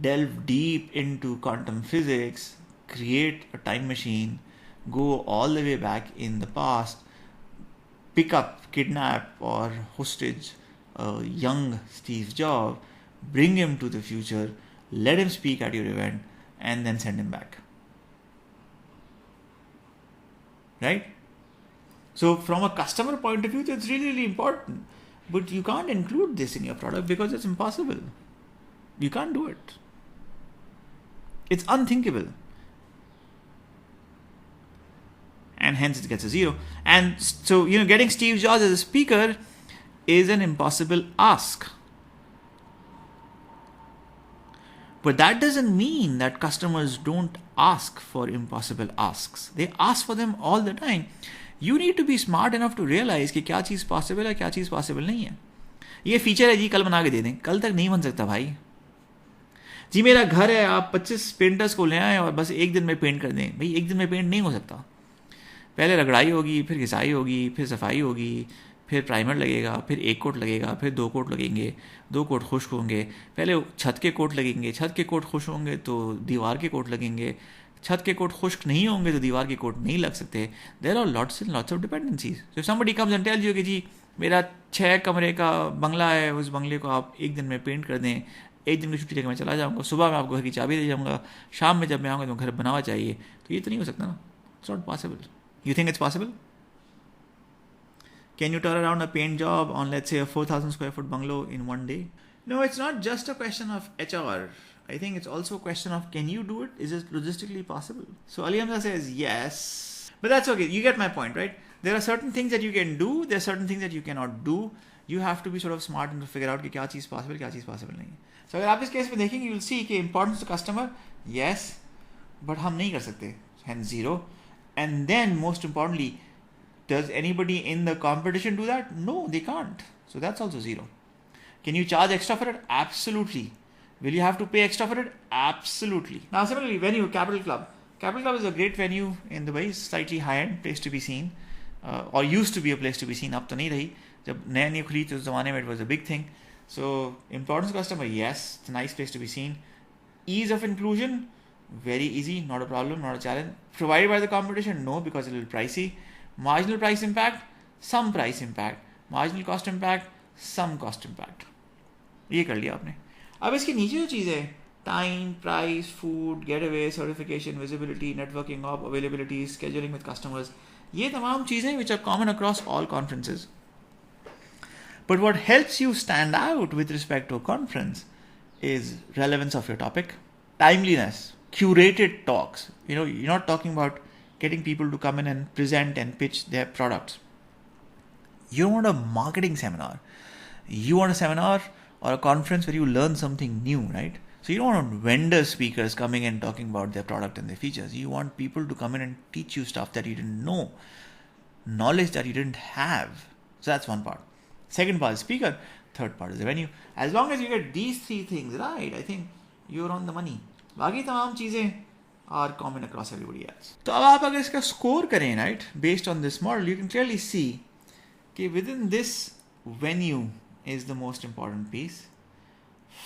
delve deep into quantum physics, create a time machine, go all the way back in the past, pick up, kidnap, or hostage a young Steve Jobs, bring him to the future, let him speak at your event, and then send him back. Right? So from a customer point of view, that's really, really important. But you can't include this in your product because it's impossible. You can't do it. It's unthinkable. And hence it gets a 0. And so, getting Steve Jobs as a speaker is an impossible ask. But that doesn't mean that customers don't ask for impossible asks. They ask for them all the time. You need to be smart enough to realize कि क्या चीज़ possible है, क्या चीज़ possible नहीं है. ये feature है जी, कल बना के दे दें. कल तक नहीं बन सकता भाई. जी मेरा घर है, आप 25 पेंटर्स को ले आए और बस एक दिन में पेंट कर दें. भाई एक दिन में पेंट नहीं हो सकता. पहले रगड़ाई होगी, फिर घिसाई होगी, फिर सफाई होगी, फिर प्राइमर लगेगा, फिर एक कोट लगेगा, फिर 2 कोट लगेंगे, 2 कोट खुश्क होंगे, पहले छत के कोट लगेंगे, छत के कोट खुश्क होंगे तो दीवार के कोट लगेंगे, छत के कोट खुश्क नहीं होंगे तो दीवार के कोट नहीं लग सकते. There are lots and lots of dependencies. So if somebody comes and tells you कि जी मेरा 6 कमरे का बंगला है, उस बंगले को आप एक दिन में पेंट कर दें, एक दिन की छुट्टी लेकर मैं चला जाऊँगा, सुबह मैं आपको घर की चाबी दे जाऊँगा, शाम में जब मैं आऊँगा तो घर बनावा चाहिए, तो ये तो नहीं हो सकता ना. It's not possible. You think it's possible? Can you turn around a paint job on, let's say, a 4,000 square foot bungalow in one day? No, it's not just a question of HR. I think it's also a question of, can you do it? Is it logistically possible? So Ali Hamza says yes, but that's okay. You get my point, right? There are certain things that you can do. There are certain things that you cannot do. You have to be sort of smart and to figure out कि क्या चीज़ possible, क्या चीज़ possible नहीं. So अगर आप इस case में देखेंगे, you'll see कि importance to customer, yes, but हम नहीं कर सकते, hence 0. And then most importantly, does anybody in the competition do that? No, they can't. So that's also 0. Can you charge extra for it? Absolutely. Will you have to pay extra for it? Absolutely. Now similarly, venue, Capital Club. Capital Club is a great venue in Dubai, slightly high-end place to be seen, or used to be a place to be seen. अब तो नहीं रही. जब नई खुली तो उस ज़माने में it was a big thing. So importance customer, yes, it's a nice place to be seen. Ease of inclusion, very easy, not a problem, not a challenge. Provided by the competition, no, because it's a little pricey. Marginal price impact, some price impact. Marginal cost impact, some cost impact. ये कर लिया आपने. अब इसके नीचे जो चीज़ है, time, price, food, getaway, certification, visibility, networking op, availability, scheduling with customers, ये तमाम चीज़ें which are common across all conferences. But what helps you stand out with respect to a conference is relevance of your topic, timeliness, curated talks. You're not talking about getting people to come in and present and pitch their products. You don't want a marketing seminar. You want a seminar or a conference where you learn something new, right? So you don't want vendor speakers coming and talking about their product and their features. You want people to come in and teach you stuff that you didn't know, knowledge that you didn't have. So that's one part. Second part is speaker. Third part is the venue. As long as you get these 3 things right, I think you're on the money. बाकी तमाम चीज़ें are common across everybody else. तो अब आप अगर इसका score करें, right, based on this model, you can clearly see कि within this venue is the most important piece,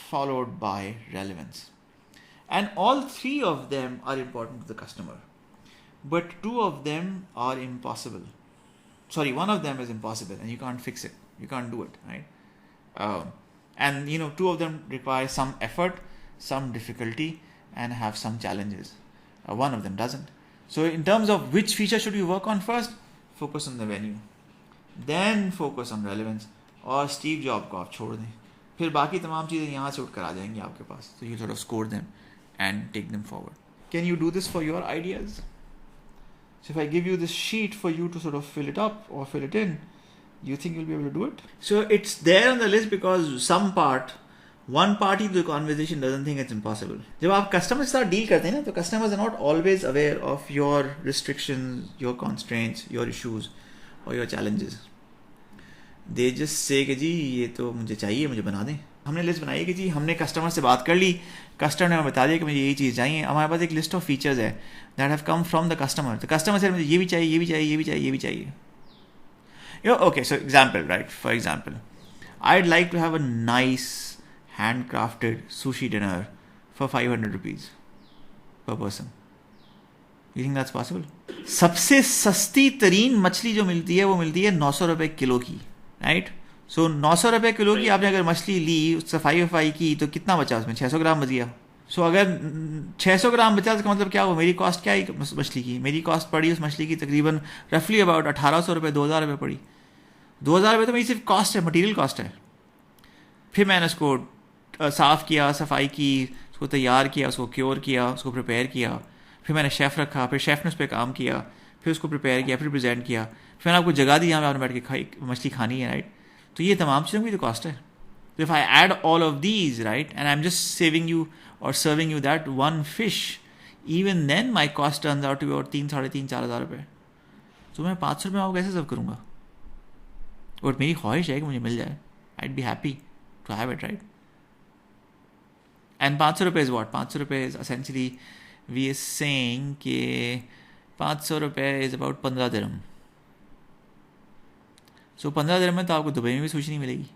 followed by relevance. And all three of them are important to the customer. But two of them are impossible. Sorry, one of them is impossible and you can't fix it. You can't do it, right? And two of them require some effort, some difficulty, and have some challenges. One of them doesn't. So in terms of which feature should you work on first, focus on the venue. Then focus on relevance. और Steve job को आप छोड़ दें, फिर बाकी तमाम चीज़ें यहाँ से उठकर आ जाएंगी आपके पास. So you sort of score them and take them forward. Can you do this for your ideas? So if I give you this sheet for you to sort of fill it up or fill it in, you think you'll be able to do it? So it's there on the list because one party of the conversation doesn't think it's impossible. जब आप customer के साथ deal करते हैं ना, तो customers are not always aware of your restrictions, your constraints, your issues or your challenges. They just say कि जी ये तो मुझे चाहिए, मुझे बना दें. हमने लिस्ट बनाई कि जी हमने कस्टमर से बात कर ली, कस्टमर ने हमें बता दिया कि मुझे यही चीज़ चाहिए. हमारे पास एक लिस्ट ऑफ फीचर्स है that have come from the customer. The customer से मुझे ये भी चाहिए, ये भी चाहिए, ये भी चाहिए, ये भी चाहिए. Okay, so example, right? For example, I'd like to have a nice handcrafted sushi dinner for 500 rupees per person. You think that's possible? सबसे सस्ती तरीन मछली जो मिलती है वो मिलती है 900 रुपये किलो की, राइट? सो 900 रुपये किलो की आपने अगर मछली ली, सफाई वफाई की, तो कितना बचा उसमें? 600 ग्राम बच गया. सो अगर 600 ग्राम बचा तो मतलब क्या हुआ? मेरी कॉस्ट क्या है मछली की? मेरी कॉस्ट पड़ी उस मछली की तकरीबन रफली अबाउट 1800 रुपये, 2000 रुपये पड़ी. 2000 रुपये तो मेरी सिर्फ कॉस्ट है, मटीरियल कॉस्ट है. फिर मैंने उसको साफ़ किया, सफाई की, उसको तैयार किया, उसको क्योर किया, उसको प्रिपेयर किया, फिर मैंने शेफ़ रखा, फिर शेफ़ ने उस पर काम किया, फिर उसको प्रिपेयर किया, फिर प्रेजेंट किया, फिर मैंने आपको जगह दी जहाँ पे आपने बैठ के मछली खानी है, राइट? तो ये तमाम चीज़ों की तो कॉस्ट है. तो if I add all of these, right, and I am just saving you or serving you that one fish, even then my cost turns out to be or 3, 3,500, 4,000 रुपये. तो मैं 500 रुपये आपको कैसे सर्व करूँगा? और मेरी ख्वाहिश है कि मुझे मिल जाए. I'd be happy to have it, right? And 500 रुपये is what? 500 रुपये is essentially, we are saying कि 500 रुपये is about 15 दिरहम. So 15 दिरहम में तो आपको दुबई में भी सुशी नहीं मिलेगी.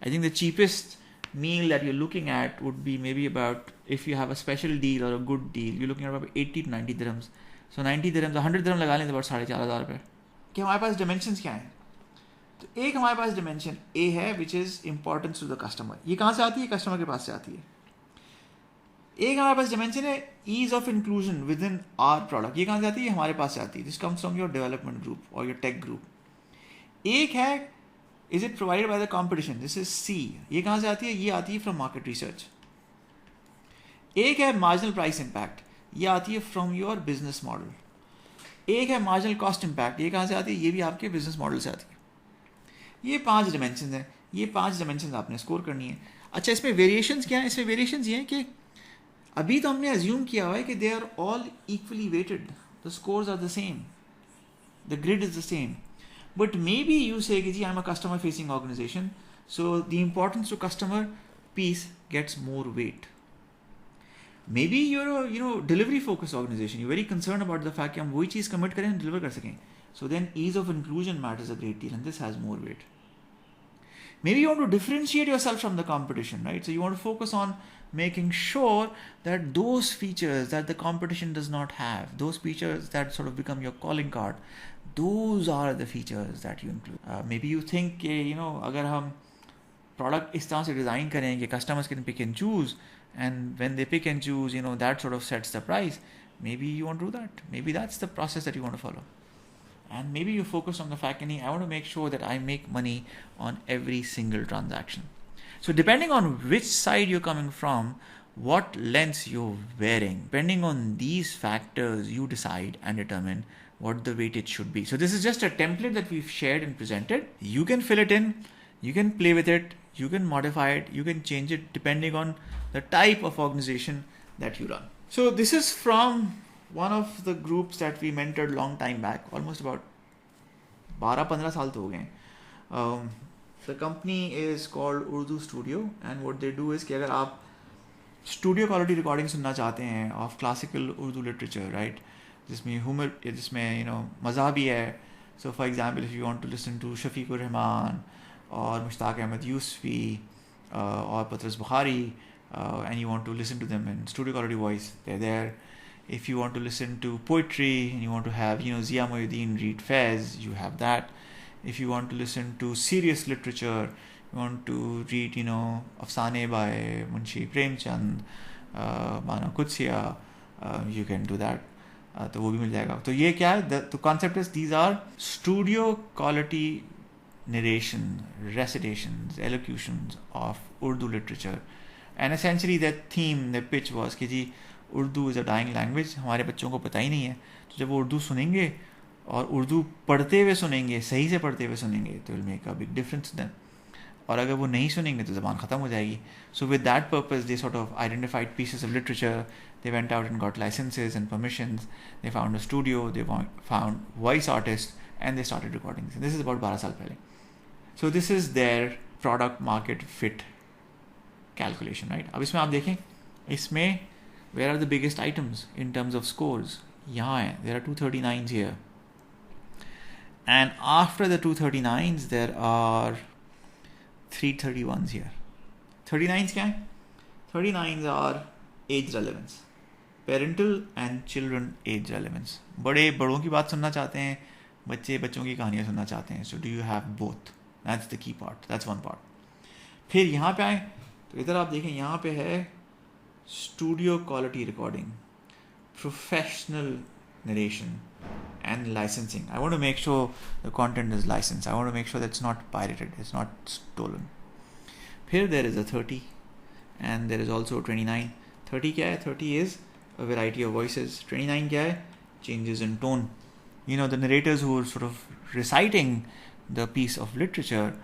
I think the cheapest meal that you're looking at would be maybe about, if you have a special deal or a good deal, you're looking at about 80 to 90 dirhams. So 90 dirhams, 100 dirham लगा लें तो about 4,500 रुपये. कि हमारे पास dimensions क्या हैं? तो एक हमारे पास डिमेंशन ए है which is importance to the customer. ये कहाँ से आती है? कस्टमर के पास से आती है. एक हमारे पास डिमेंशन है ease of inclusion within our product. ये कहाँ से आती है? हमारे पास से आती है. This comes from your development group और योर टेक ग्रुप. एक है is it provided by the competition, this is C. ये कहाँ से आती है? ये आती है फ्रॉम मार्केट रिसर्च. एक है मार्जिनल प्राइस इम्पैक्ट, ये आती है फ्रॉम योर बिजनेस मॉडल. एक है मार्जिनल कॉस्ट इम्पैक्ट, ये कहाँ से आती है? ये भी आपके बिजनेस मॉडल से आती है. ये 5 डिमेंशन हैं. ये 5 डिमेंशन आपने स्कोर करनी है. अच्छा, इसमें वेरिएशंस क्या है? इसमें वेरिएशंस ये हैं कि अभी तो हमने अज्यूम किया हुआ है कि they are all equally weighted, the scores are the same, the grid is the same. But maybe you say कि जी I am a customer facing organisation, so the importance to customer piece gets more weight. Maybe you're a delivery focused organization. You're very concerned about the fact कि हम वही चीज़ commit करें and deliver कर सकें. So then ease of inclusion matters a great deal, and this has more weight. Maybe you want to differentiate yourself from the competition, right? So you want to focus on making sure that those features that the competition does not have, those features that sort of become your calling card, those are the features that you include. Maybe you think कि अगर हम product इस तरह से design करें कि customers can pick and choose, and when they pick and choose, that sort of sets the price. Maybe you want to do that. Maybe that's the process that you want to follow. And maybe you focus on the fact that I want to make sure that I make money on every single transaction. So depending on which side you're coming from, what lens you're wearing, depending on these factors, you decide and determine what the weightage should be. So this is just a template that we've shared and presented. You can fill it in, you can play with it, you can modify it, you can change it depending on the type of organization that you run. So this is from one of the groups that we mentored long time back, almost about 12-15 साल तो हो गए. The company is called Urdu Studio, and what they do is कि अगर आप studio quality recording सुनना चाहते हैं of classical Urdu literature, right, जिसमें ह्यूमर, जिसमें मज़ा भी है. So for example if you want to listen to Shafiqur Rahman और मुश्ताक अहमद यूसुफी और पतरस Bukhari and you want to listen to them in studio quality voice, they're there. If you want to listen to poetry and you want to have, Zia Mohyeddin read Faiz, you have that. If you want to listen to serious literature, you want to read, Afsane by Munshi Premchand, Bana Qudsiya, you can do that. तो वो भी मिल जाएगा. तो ये क्या है? The concept is these are studio quality narration, recitations, elocutions of Urdu literature. And essentially their theme, their pitch was कि जी Urdu is a dying language, हमारे बच्चों को पता ही नहीं है. तो जब वो उर्दू सुनेंगे और उर्दू पढ़ते हुए सुनेंगे, सही से पढ़ते हुए सुनेंगे, तो will make a big difference then. और अगर वो नहीं सुनेंगे तो ज़बान ख़त्म हो जाएगी. So with that purpose they sort of identified pieces of literature. They went out and got licenses and permissions. They found a studio. They found voice artists, and they started recording this. This is about 12 साल पहले. So this is their product market fit calculation, right? अब इसमें आप देखें, इसमें where are the biggest items in terms of scores? यहाँ है. There are 239s here. And after the 239s, there are 331s here. 39s क्या है? 39s are age relevance. Parental and children age relevance. बड़ों की बात सुनना चाहते हैं, बच्चों की कहानियाँ सुनना चाहते हैं. So do you have both? That's the key part. That's one part. फिर यहाँ पे आए तो इधर आप देखें, यहाँ पे है studio quality recording, professional narration, and licensing. I want to make sure the content is licensed. I want to make sure that it's not pirated, it's not stolen. Here there is a 30 and there is also a 29. 30 क्या है? 30 is a variety of voices. 29 क्या है? Changes in tone. The narrators who are sort of reciting the piece of literature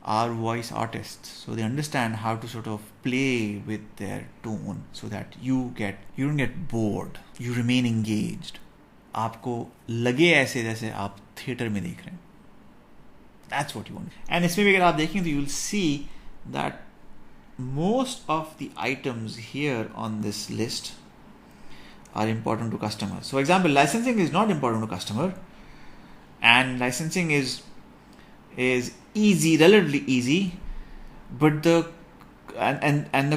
are voice artists, so they understand how to sort of play with their tone so that you don't get bored, you remain engaged. आपको लगे ऐसे जैसे आप theatre में देख रहे हैं. That's what you want. And इसमें भी अगर आप देखें तो you will see that most of the items here on this list are important to customers. So, for example, licensing is not important to customer, and licensing is easy, relatively easy, but the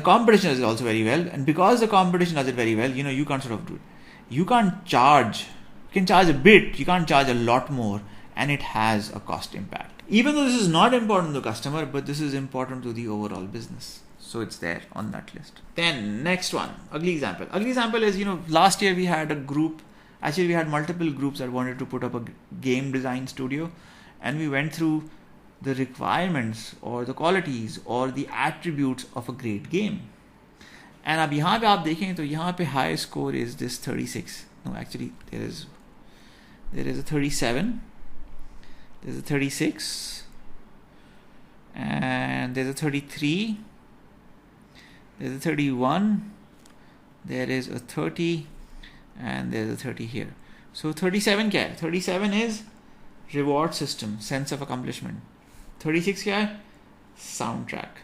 competition is also very well, and because the competition does it very well, you can't sort of do it. You can't charge. You can charge a bit. You can't charge a lot more, and it has a cost impact. Even though this is not important to the customer, but this is important to the overall business. So it's there on that list. Then next one, ugly example. Ugly example is, last year we had a group. Actually, we had multiple groups that wanted to put up a game design studio, and we went through the requirements or the qualities or the attributes of a great game. And अब यहाँ पे आप देखें तो यहाँ पे high score is this 36. No, actually there is a 37. There's a 36. And there's a 33. There's a 31. There is a 30. And there's a 30 here. So 37 क्या है? 37 is reward system, sense of accomplishment. 36 क्या है? Soundtrack.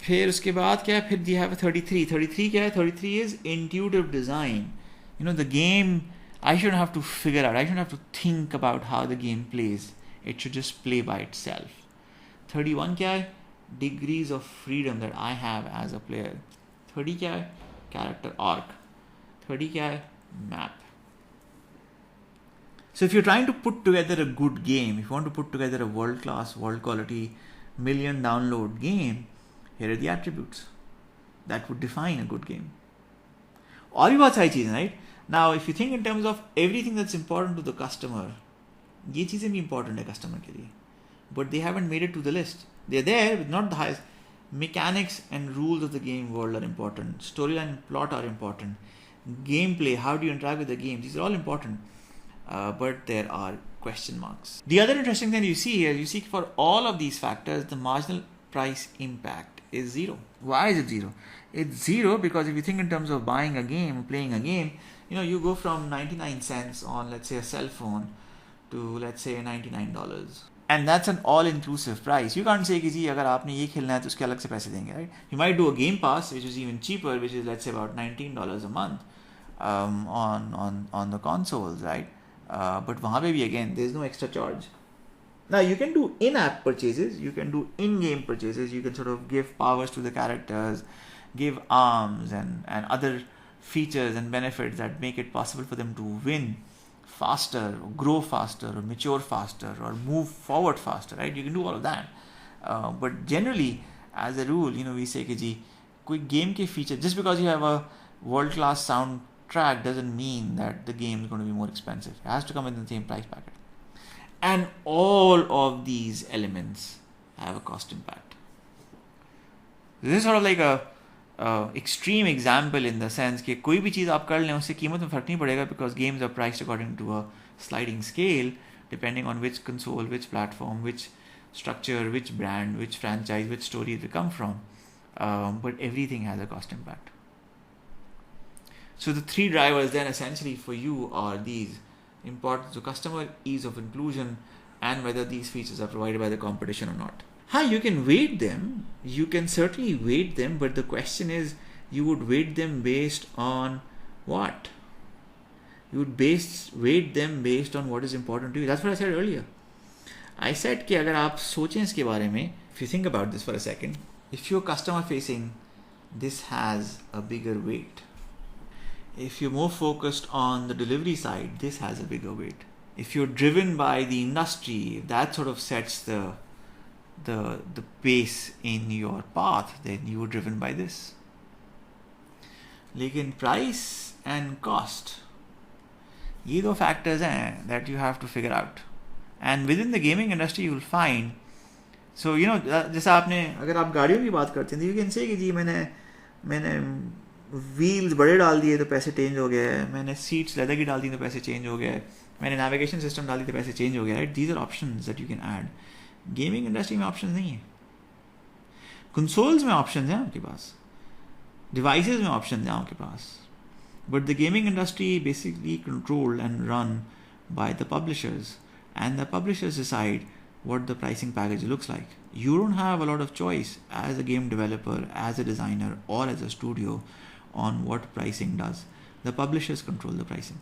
फिर उसके बाद क्या है? फिर you have a 33. 33 क्या है? 33 is intuitive design. The game, I shouldn't have to figure out. I shouldn't have to think about how the game plays. It should just play by itself. 31 क्या है? Degrees of freedom that I have as a player. 30 क्या है? Character arc. 30 क्या है? Map. So if you're trying to put together a good game, if you want to put together a world-class, world-quality, million download game, here are the attributes that would define a good game. और भी बहुत सारी चीज़ें, right? Now, if you think in terms of everything that's important to the customer, ये चीज़ें भी important है customer के लिए, but they haven't made it to the list. They're there, but not the highest. Mechanics and rules of the game world are important. Storyline and plot are important. Gameplay, how do you interact with the game? These are all important. But there are question marks. The other interesting thing you see here, you see for all of these factors, the marginal price impact is 0. Why is it 0? It's 0 because if you think in terms of buying a game, playing a game, you go from 99 cents on, let's say, a cell phone to, let's say, $99. And that's an all-inclusive price. You can't say कि जी अगर आपने ये खेलना है तो उसके अलग से पैसे देंगे, right? You might do a game pass, which is even cheaper, which is, let's say, about $19 a month on the consoles, right? But वहाँ पे भी again, there's no extra charge. Now you can do in-app purchases, you can do in-game purchases, you can sort of give powers to the characters, give arms and other features and benefits that make it possible for them to win faster, or grow faster, or mature faster, or move forward faster, right? You can do all of that. But generally, as a rule, we say कि जी कोई game के feature, just because you have a world-class soundtrack doesn't mean that the game is going to be more expensive. It has to come in the same price packet. And all of these elements have a cost impact. This is sort of like a extreme example in the sense कि कोई भी चीज़ आप कर लें उससे कीमत में फ़र्क नहीं पड़ेगा, because games are priced according to a sliding scale depending on which console, which platform, which structure, which brand, which franchise, which story they come from. But everything has a cost impact. So the three drivers then essentially for you are these: importance to customer, ease of inclusion, and whether these features are provided by the competition or not. You can weight them. You can certainly weight them, but the question is, you would weight them based on what? You would weight them based on what is important to you. That's what I said earlier. I said कि अगर आप सोचें इसके बारे में, if you think about this for a second, if you're customer facing, this has a bigger weight. If you're more focused on the delivery side, this has a bigger weight. If you're driven by the industry, that sort of sets the pace in your path, then you were driven by this. लेकिन price and cost, ये दो factors हैं that you have to figure out. And within the gaming industry, you will find, so जैसा आपने, अगर आप गाड़ियों की बात करते हैं, you can say कि जी मैंने व्हील्स बड़े डाल दिए तो पैसे चेंज हो गए, मैंने सीट्स लेदर की डाल दी तो पैसे चेंज हो गए, मैंने नेविगेशन सिस्टम डाल दी तो पैसे चेंज हो गए, right? These are options that you can add. Gaming industry में ऑप्शंस नहीं है. कंसोल्स में ऑप्शंस हैं आपके पास, डिवाइसेस में ऑप्शंस हैं आपके पास, but the gaming industry basically controlled and run by the publishers, and the publishers decide what the pricing package looks like. You don't have a lot of choice as a game developer, as a designer, or as a studio on what pricing does. The publishers control the pricing.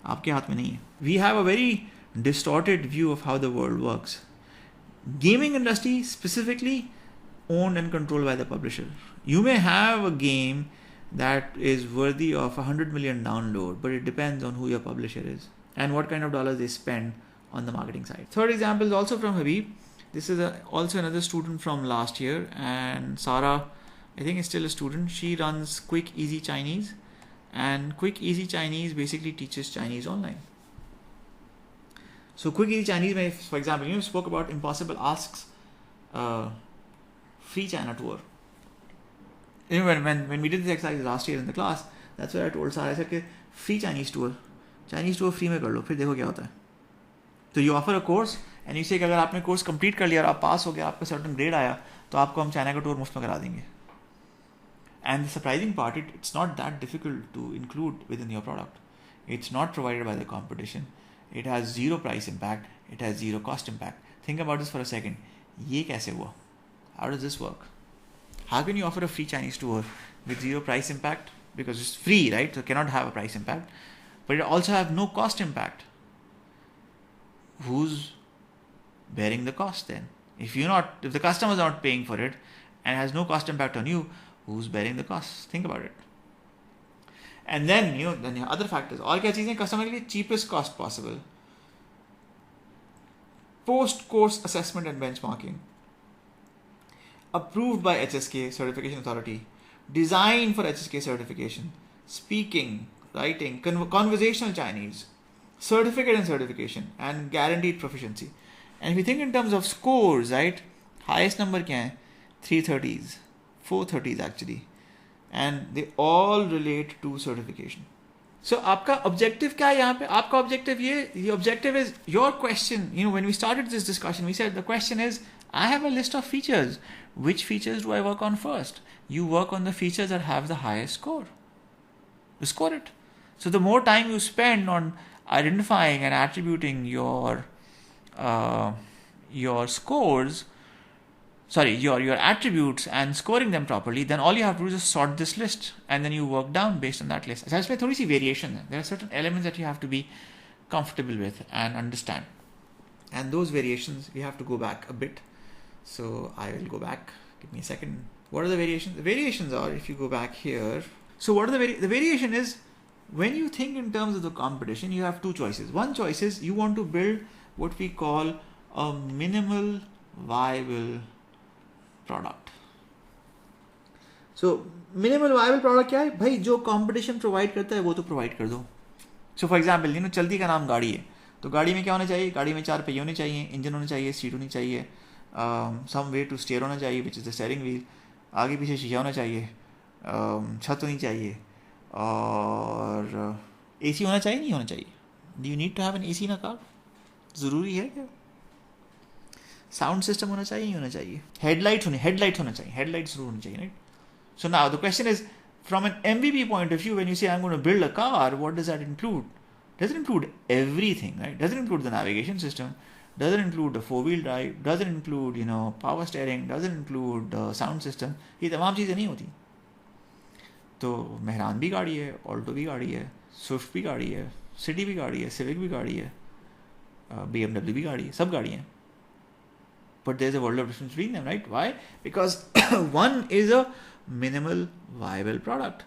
आपके हाथ में नहीं है. We have a very distorted view of how the world works. Gaming industry specifically owned and controlled by the publisher. You may have a game that is worthy of 100 million download, but it depends on who your publisher is and what kind of dollars they spend on the marketing side. Third example is also from Habib. This is also another student from last year, and Sarah, I think, is still a student. She runs Quick Easy Chinese, and Quick Easy Chinese basically teaches Chinese online. So Quick Easy Chinese, for example, you spoke about Impossible Asks free China tour. When we did this exercise last year in the class, that's what I told Sarah. I said, free Chinese tour free में कर लो, फिर देखो क्या होता है. तो you offer a course and you say कि अगर आपने कोर्स कंप्लीट कर लिया और आप पास हो गया, आपका सर्टन ग्रेड आया, तो आपको हम चाइना का टूर मुफ्त में करा देंगे. And the surprising part, it's not that difficult to include within your product. It's not provided by the competition. It has zero price impact. It has zero cost impact. Think about this for a second. ये कैसे हुआ? How does this work? How can you offer a free Chinese tour with zero price impact? Because it's free, right? So it cannot have a price impact. But it also have no cost impact. Who's bearing the cost then? If the customer is not paying for it and has no cost impact on you, who's bearing the cost? Think about it. And then then your other factors. और क्या चीजें customer के लिए cheapest cost possible. Post-course assessment and benchmarking. Approved by HSK Certification Authority. Designed for HSK certification. Speaking, writing, conversational Chinese. Certificate and certification, and guaranteed proficiency. And if you think in terms of scores, right, highest number क्या है? 330s, 430s actually, and they all relate to certification. So आपका objective क्या है यहाँ पे? आपका objective the objective is your question. When we started this discussion, we said the question is, I have a list of features. Which features do I work on first? You work on the features that have the highest score. You score it. So the more time you spend on identifying and attributing your scores, your attributes and scoring them properly, then all you have to do is just sort this list and then you work down based on that list. So there's थोड़ी सी variation. There are certain elements that you have to be comfortable with and understand. And those variations, we have to go back a bit. So I will go back. Give me a second. What are the variations? The variations are, if you go back here. So what are the variation is, when you think in terms of the competition, you have two choices. One choice is you want to build what we call a minimal viable product. So minimal viable product क्या है भाई, जो competition provide करता है वो तो provide कर दो. So for example, चलती का नाम गाड़ी है, तो गाड़ी में क्या होना चाहिए? गाड़ी में 4 पहिए होने चाहिए, इंजन होना चाहिए, सीट होनी चाहिए, some way to steer होना चाहिए, which is the steering wheel, आगे पीछे शीशा होना चाहिए, छत होनी चाहिए, और AC होना चाहिए, नहीं होना चाहिए? Do you need to have an AC in a car? ज़रूरी है क्या? साउंड सिस्टम होना चाहिए, नहीं होना चाहिए? हेडलाइट होना चाहिए, हेडलाइट जरूर होनी चाहिए, right? So now the question is, from an MVP point of view, when you say I'm going to build a car, what does that include? Does it include everything, right? Does it include the navigation system? Does it include the 4-wheel drive? Does it include, power steering? Does it include the sound system? ये तमाम चीज़ें नहीं होती. तो मेहरान भी गाड़ी है, Alto भी गाड़ी है, स्विफ्ट भी गाड़ी है, सिटी भी गाड़ी है, सिविक भी गाड़ी है, BMW भी गाड़ी है, सब गाड़ी हैं. But there's a world of difference between them, right? Why? Because one is a minimal viable product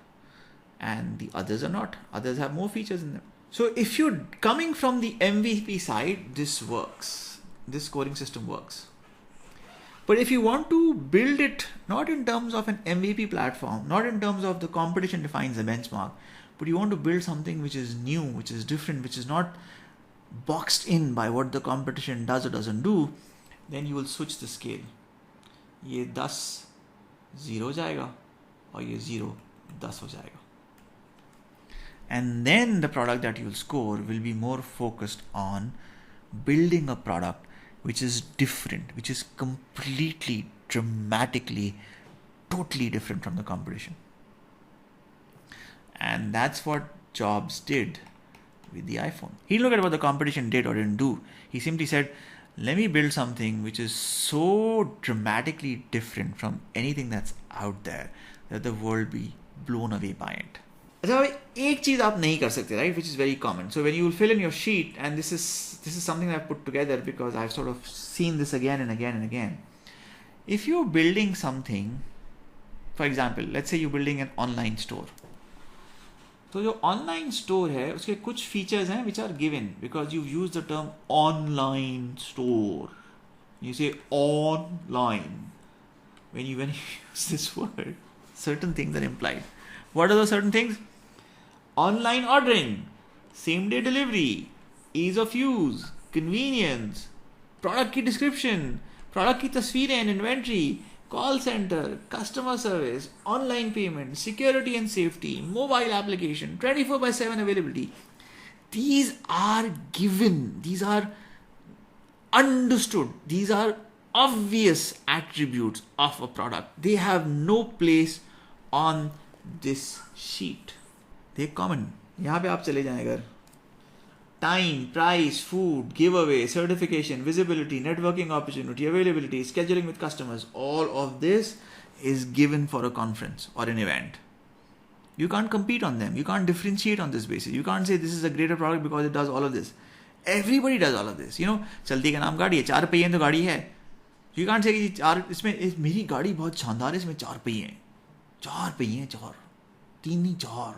and the others are not. Others have more features in them. So if you're coming from the MVP side, this works. This scoring system works. But if you want to build it not in terms of an MVP platform, not in terms of the competition defines a benchmark, but you want to build something which is new, which is different, which is not boxed in by what the competition does or doesn't do, then you will switch the scale. ये 10 0 जाएगा और ये 0 10 हो जाएगा. And then the product that you will score will be more focused on building a product which is different, which is completely, dramatically, totally different from the competition. And that's what Jobs did with the iPhone. He didn't look at what the competition did or didn't do. He simply said, let me build something which is so dramatically different from anything that's out there that the world be blown away by it. अच्छा भाई, एक चीज़ आप नहीं कर सकते, right? Which is very common. So when you will fill in your sheet, and this is something that I've put together because I've sort of seen this again and again and again. If you're building something, for example, let's say you're building an online store. तो जो online store है, उसके कुछ features हैं which are given because you've used the term online store. You say online. When you use this word, certain things are implied. What are those certain things? Online ordering, same day delivery, ease of use, convenience, product की description, product की तस्वीरें and inventory, call center, customer service, online payment, security and safety, mobile application, 24/7 availability. These are given, these are understood, these are obvious attributes of a product. They have no place on this sheet. They're common. यहाँ पे आप चले जाएं अगर time, price, food, giveaway, certification, visibility, networking opportunity, availability, scheduling with customers, all of this is given for a conference or an event. You can't compete on them. You can't differentiate on this basis. You can't say this is a greater product because it does all of this. Everybody does all of this. चलती का नाम गाड़ी है, 4 पहिए तो गाड़ी है. You can't say कि इसमें मेरी गाड़ी बहुत शानदार है, इसमें 4 पहिए हैं. 4 पहिए, 4. 3 नहीं, 4.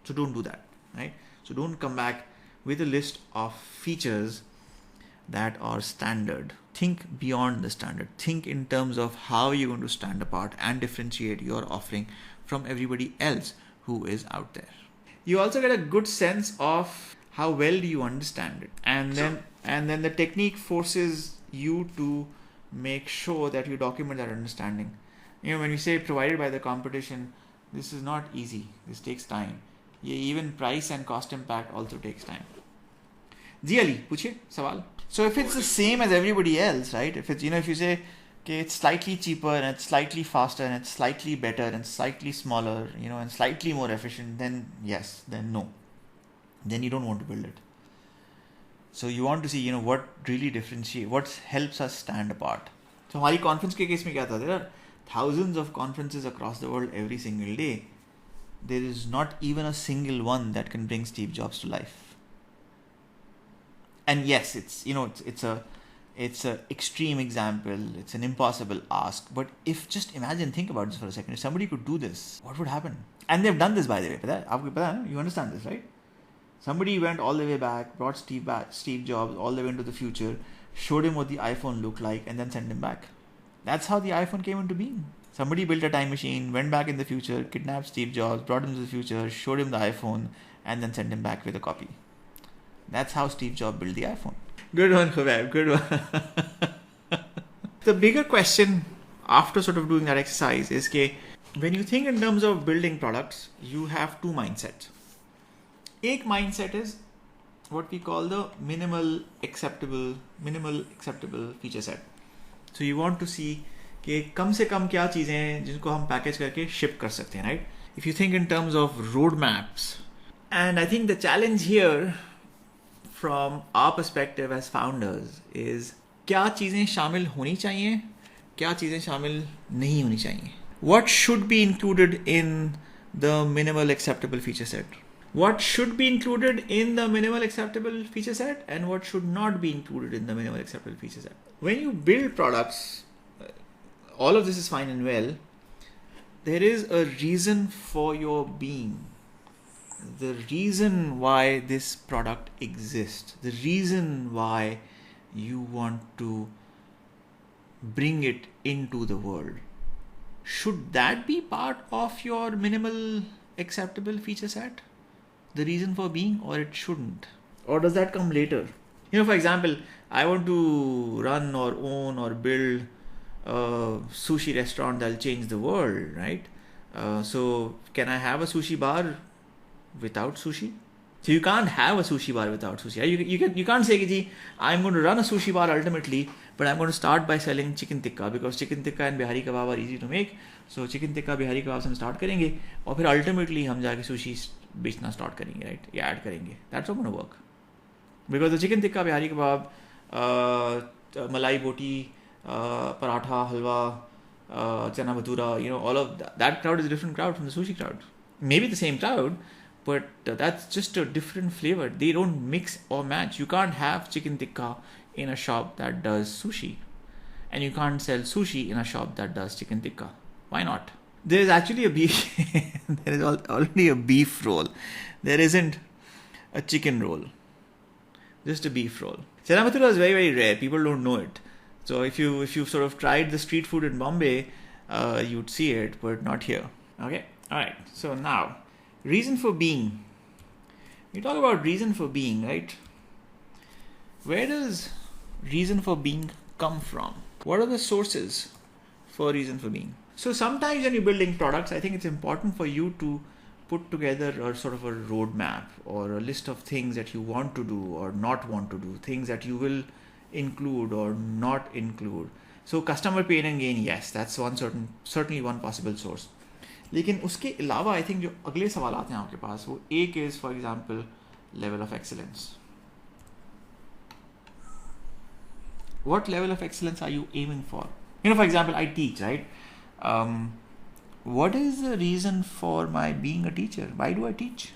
So don't do that, right? So don't come back with a list of features that are standard. Think beyond the standard. Think in terms of how you're going to stand apart and differentiate your offering from everybody else who is out there. You also get a good sense of how well do you understand it. And then the technique forces you to make sure that you document that understanding. When we say provided by the competition, this is not easy. This takes time. Even price and cost impact also takes time. जी अली, पूछिए सवाल. So if it's the same as everybody else, right? If it's, if you say, okay, it's slightly cheaper and it's slightly faster and it's slightly better and slightly smaller, and slightly more efficient, then yes, then no. Then you don't want to build it. So you want to see, what really differentiates, what helps us stand apart. So हमारी conference के case में क्या था? There are thousands of conferences across the world every single day. There is not even a single one that can bring Steve Jobs to life. And yes, it's a extreme example. It's an impossible ask. But think about this for a second. If somebody could do this, what would happen? And they've done this, by the way. You understand this, right? Somebody went all the way back, brought Steve Jobs all the way into the future, showed him what the iPhone looked like, and then sent him back. That's how the iPhone came into being. Somebody built a time machine, went back in the future, kidnapped Steve Jobs, brought him to the future, showed him the iPhone, and then sent him back with a copy. That's how Steve Jobs built the iPhone. Good one, Khubaib. Good one. The bigger question after sort of doing that exercise is that when you think in terms of building products, you have two mindsets. One mindset is what we call the minimal acceptable feature set. So you want to see कि कम से कम क्या चीज़ें हैं जिनको हम package करके ship कर सकते हैं, right? If you think in terms of roadmaps, and I think the challenge here from our perspective as founders is क्या चीज़ें शामिल होनी चाहिए, क्या चीज़ें शामिल नहीं होनी चाहिए. What should be included in the minimal acceptable feature set? What should be included in the minimal acceptable feature set and what should not be included in the minimal acceptable feature set? When you build products, all of this is fine and well. There is a reason for your being. The reason why this product exists. The reason why you want to bring it into the world. Should that be part of your minimal acceptable feature set? The reason for being, or it shouldn't? Or does that come later? For example, I want to run or own or build a sushi restaurant that'll change the world, right? So can I have a sushi bar without sushi? So you can't have a sushi bar without sushi. You can't say कि I'm going to run a sushi bar ultimately, but I'm going to start by selling chicken tikka because chicken tikka and bihari kebab are easy to make. So chicken tikka bihari kebab से हम start करेंगे और फिर ultimately हम जाके sushi बेचना start करेंगे, right? या add करेंगे. That's not going to work because the chicken tikka bihari kebab, malai boti, paratha, halwa, chana bhatura, all of that crowd is a different crowd from the sushi crowd. Maybe the same crowd, but that's just a different flavor. They don't mix or match. You can't have chicken tikka in a shop that does sushi, and you can't sell sushi in a shop that does chicken tikka. Why not? There is actually a beef. There is already a beef roll. There isn't a chicken roll. Just a beef roll. Chana bhatura is very, very rare. People don't know it. So if you sort of tried the street food in Bombay, you'd see it, but not here. Okay. All right. So now, reason for being. You talk about reason for being, right? Where does reason for being come from? What are the sources for reason for being? So sometimes when you're building products, I think it's important for you to put together a sort of a roadmap or a list of things that you want to do or not want to do, things that you will include or not include. So customer pain and gain, yes, that's certainly one possible source. लेकिन उसके अलावा I think जो अगले सवाल आते हैं आपके पास वो एक is for example level of excellence. What level of excellence are you aiming for? For example, I teach, right? What is the reason for my being a teacher? Why do I teach?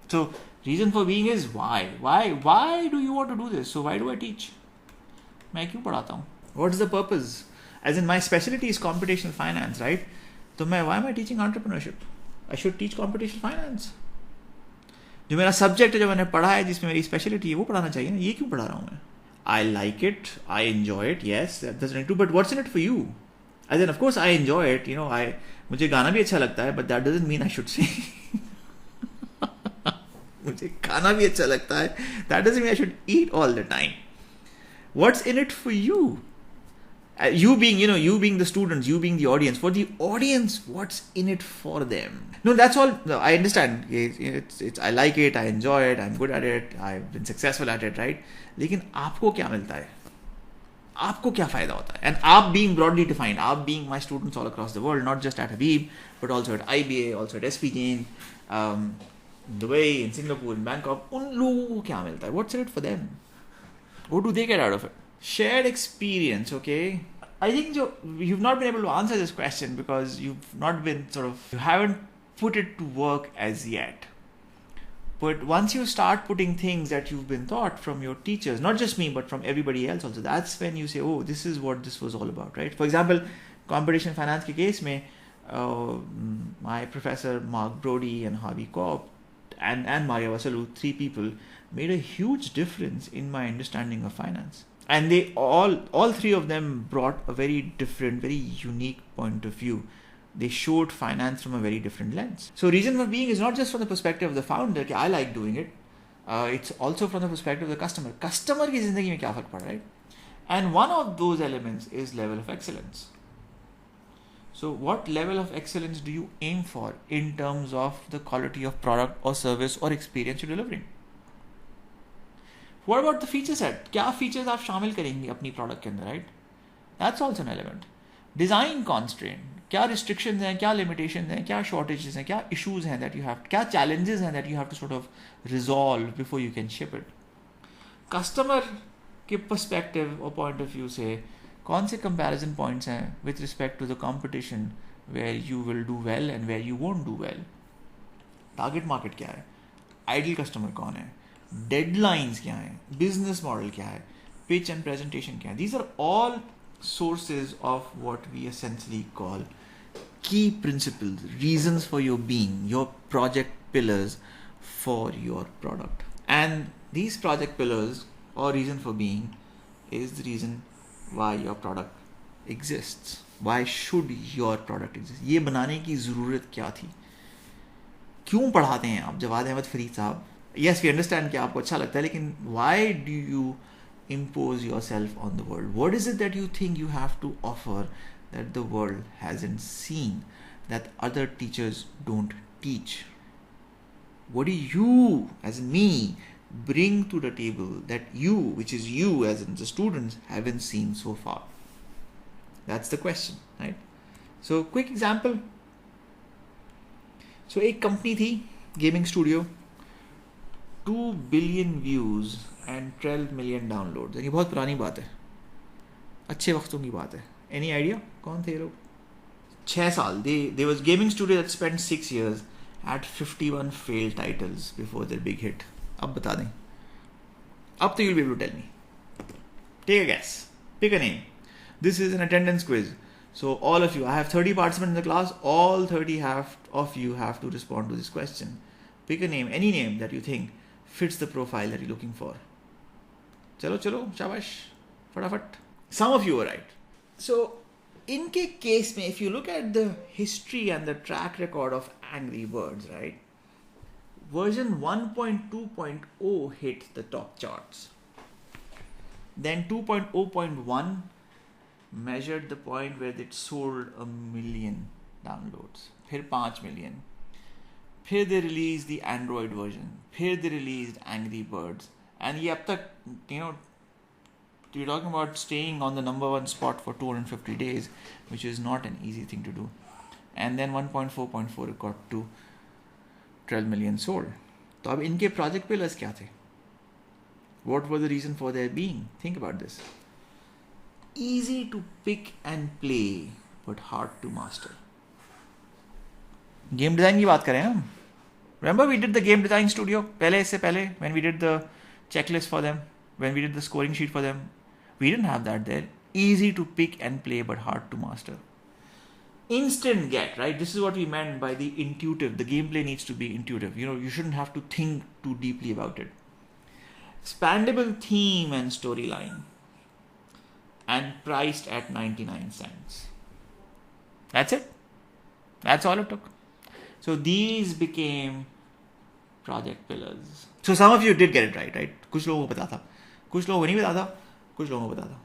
So reason for being is why. Why do you want to do this? So why do I teach? मैं क्यों पढ़ाता हूँ? What is the purpose? As in my specialty is computational finance, right? तो why am I teaching entrepreneurship? I should teach computational finance. जो मेरा subject है जो मैंने पढ़ा है जिसमें मेरी specialty है वो पढ़ाना चाहिए ना. ये क्यों पढ़ा रहा हूँ मैं? I like it. I enjoy it. Yes, that's right too. But what's in it for you? As in, of course, I enjoy it. मुझे गाना भी अच्छा लगता है, but that doesn't mean I should sing. मुझे खाना भी अच्छा लगता है. That doesn't mean I should eat all the time. What's in it for you? You being the students, you being the audience. For the audience, what's in it for them? No, that's all. No, I understand. It's I like it. I enjoy it. I'm good at it. I've been successful at it, right? लेकिन आपको क्या मिलता है? आपको क्या फायदा होता है? And आप being broadly defined, आप being my students all across the world, not just at Habib, but also at IBA, also at SP Jain, Dubai, in Singapore, in Bangkok. उन लोगों को क्या मिलता है? What's in it for them? What do they get out of it? Shared experience, okay? I think you've not been able to answer this question because you haven't put it to work as yet. But once you start putting things that you've been taught from your teachers, not just me, but from everybody else also, that's when you say, oh, this is what this was all about, right? For example, competition finance ke case mein, my professor Mark Brody and Harvey Kopp and Mario Vasalu, 3 people, made a huge difference in my understanding of finance. And they all 3 of them brought a very different, very unique point of view. They showed finance from a very different lens. So reason for being is not just from the perspective of the founder, I like doing it. It's also from the perspective of the customer. Customer की जिंदगी में क्या फर्क पड़ रहा है? And one of those elements is level of excellence. So what level of excellence do you aim for in terms of the quality of product or service or experience you're delivering? What about the feature set? क्या features आप शामिल करेंगे अपनी product के अंदर, right? That's also an element. Design constraint. क्या restrictions हैं, क्या limitations हैं, क्या shortages हैं, क्या issues हैं that you have, क्या challenges हैं that you have to sort of resolve before you can ship it. Customer के perspective or point of view से कौन से comparison points हैं with respect to the competition where you will do well and where you won't do well. Target market क्या है, ideal customer कौन है, deadlines क्या हैं, business model क्या है, pitch and presentation क्या है. These are all sources of what we essentially call key principles, reasons for your being, your project pillars for your product. And these project pillars or reason for being is the reason why your product exists. Why should your product exist? ये बनाने की ज़रूरत क्या थी? क्यों पढ़ाते हैं आप जवाद अहमद फरीद साहब? Yes, we understand कि आपको अच्छा लगता है, लेकिन why do you impose yourself on the world? What is it that you think you have to offer that the world hasn't seen, that other teachers don't teach? What do you, as in me, bring to the table that you, which is you as in the students, haven't seen so far? That's the question, right? So, quick example. So, एक company थी, gaming studio, 2 billion views and 12 million downloads. ये बहुत पुरानी बात है, अच्छे वक्तों की बात है. Any idea कौन थे ये लोग? 6 साल. There was gaming studio that spent 6 years, had 51 failed titles before their big hit. अब बता दें. अब तो you'll be able to tell me. Take a guess. Pick a name. This is an attendance quiz. So all of you, I have 30 participants in the class. All 30 of you have to respond to this question. Pick a name, any name that you think fits the profile that you're looking for. Chalo, shabash, fatafat. Some of you are right. So, इनके case में, if you look at the history and the track record of Angry Birds, right? Version 1.2.0 hit the top charts. Then 2.0.1 measured the point where it sold 1 million downloads. फिर 5 million. फिर they released the Android version. फिर they released Angry Birds. And ये अब तक, you're talking about staying on the number 1 spot for 250 days, which is not an easy thing to do. And then 1.4.4 it got to 12 million sold. तो अब इनके project pillars क्या थे? What was the reason for their being? Think about this. Easy to pick and play, but hard to master. Game design की बात करें हम. Remember we did the game design studio इससे पहले when we did the checklist for them, when we did the scoring sheet for them. We didn't have that there. Easy to pick and play, but hard to master. Instant get, right? This is what we meant by the intuitive. The gameplay needs to be intuitive. You shouldn't have to think too deeply about it. Expandable theme and storyline. And priced at 99 cents. That's it. That's all it took. So these became project pillars. So some of you did get it right? कुछ लोगों को पता था, कुछ लोगों को नहीं पता था, कुछ लोगों को पता था.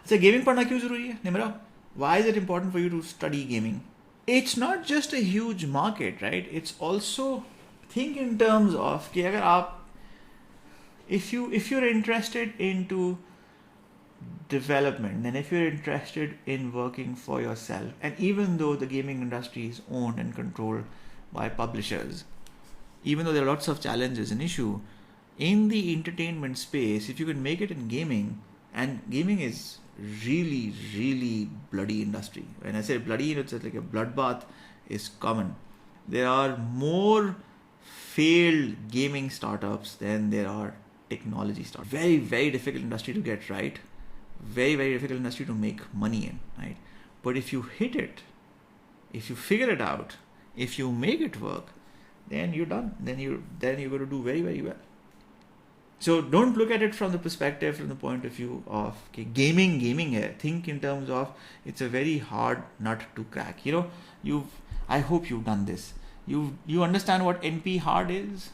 अच्छा, गेमिंग पढ़ना क्यों जरूरी है Nimra? Why is it important for you to study gaming? It's not just a huge market, right? It's also, think in terms of कि अगर आप, if you're interested into development, then if you're interested in working for yourself, and even though the gaming industry is owned and controlled by publishers, even though there are lots of challenges and issue in the entertainment space, if you can make it in gaming, and gaming is really, really bloody industry. When I say bloody, it's like a bloodbath is common. There are more failed gaming startups than there are technology startups. Very, very difficult industry to get right. Very, very difficult industry to make money in, right? But if you hit it, if you figure it out, if you make it work, then you're done. Then you're going to do very, very well. So don't look at it from the perspective, from the point of view of okay, gaming hai. Think in terms of it's a very hard nut to crack. I hope you've done this. You understand what NP hard is?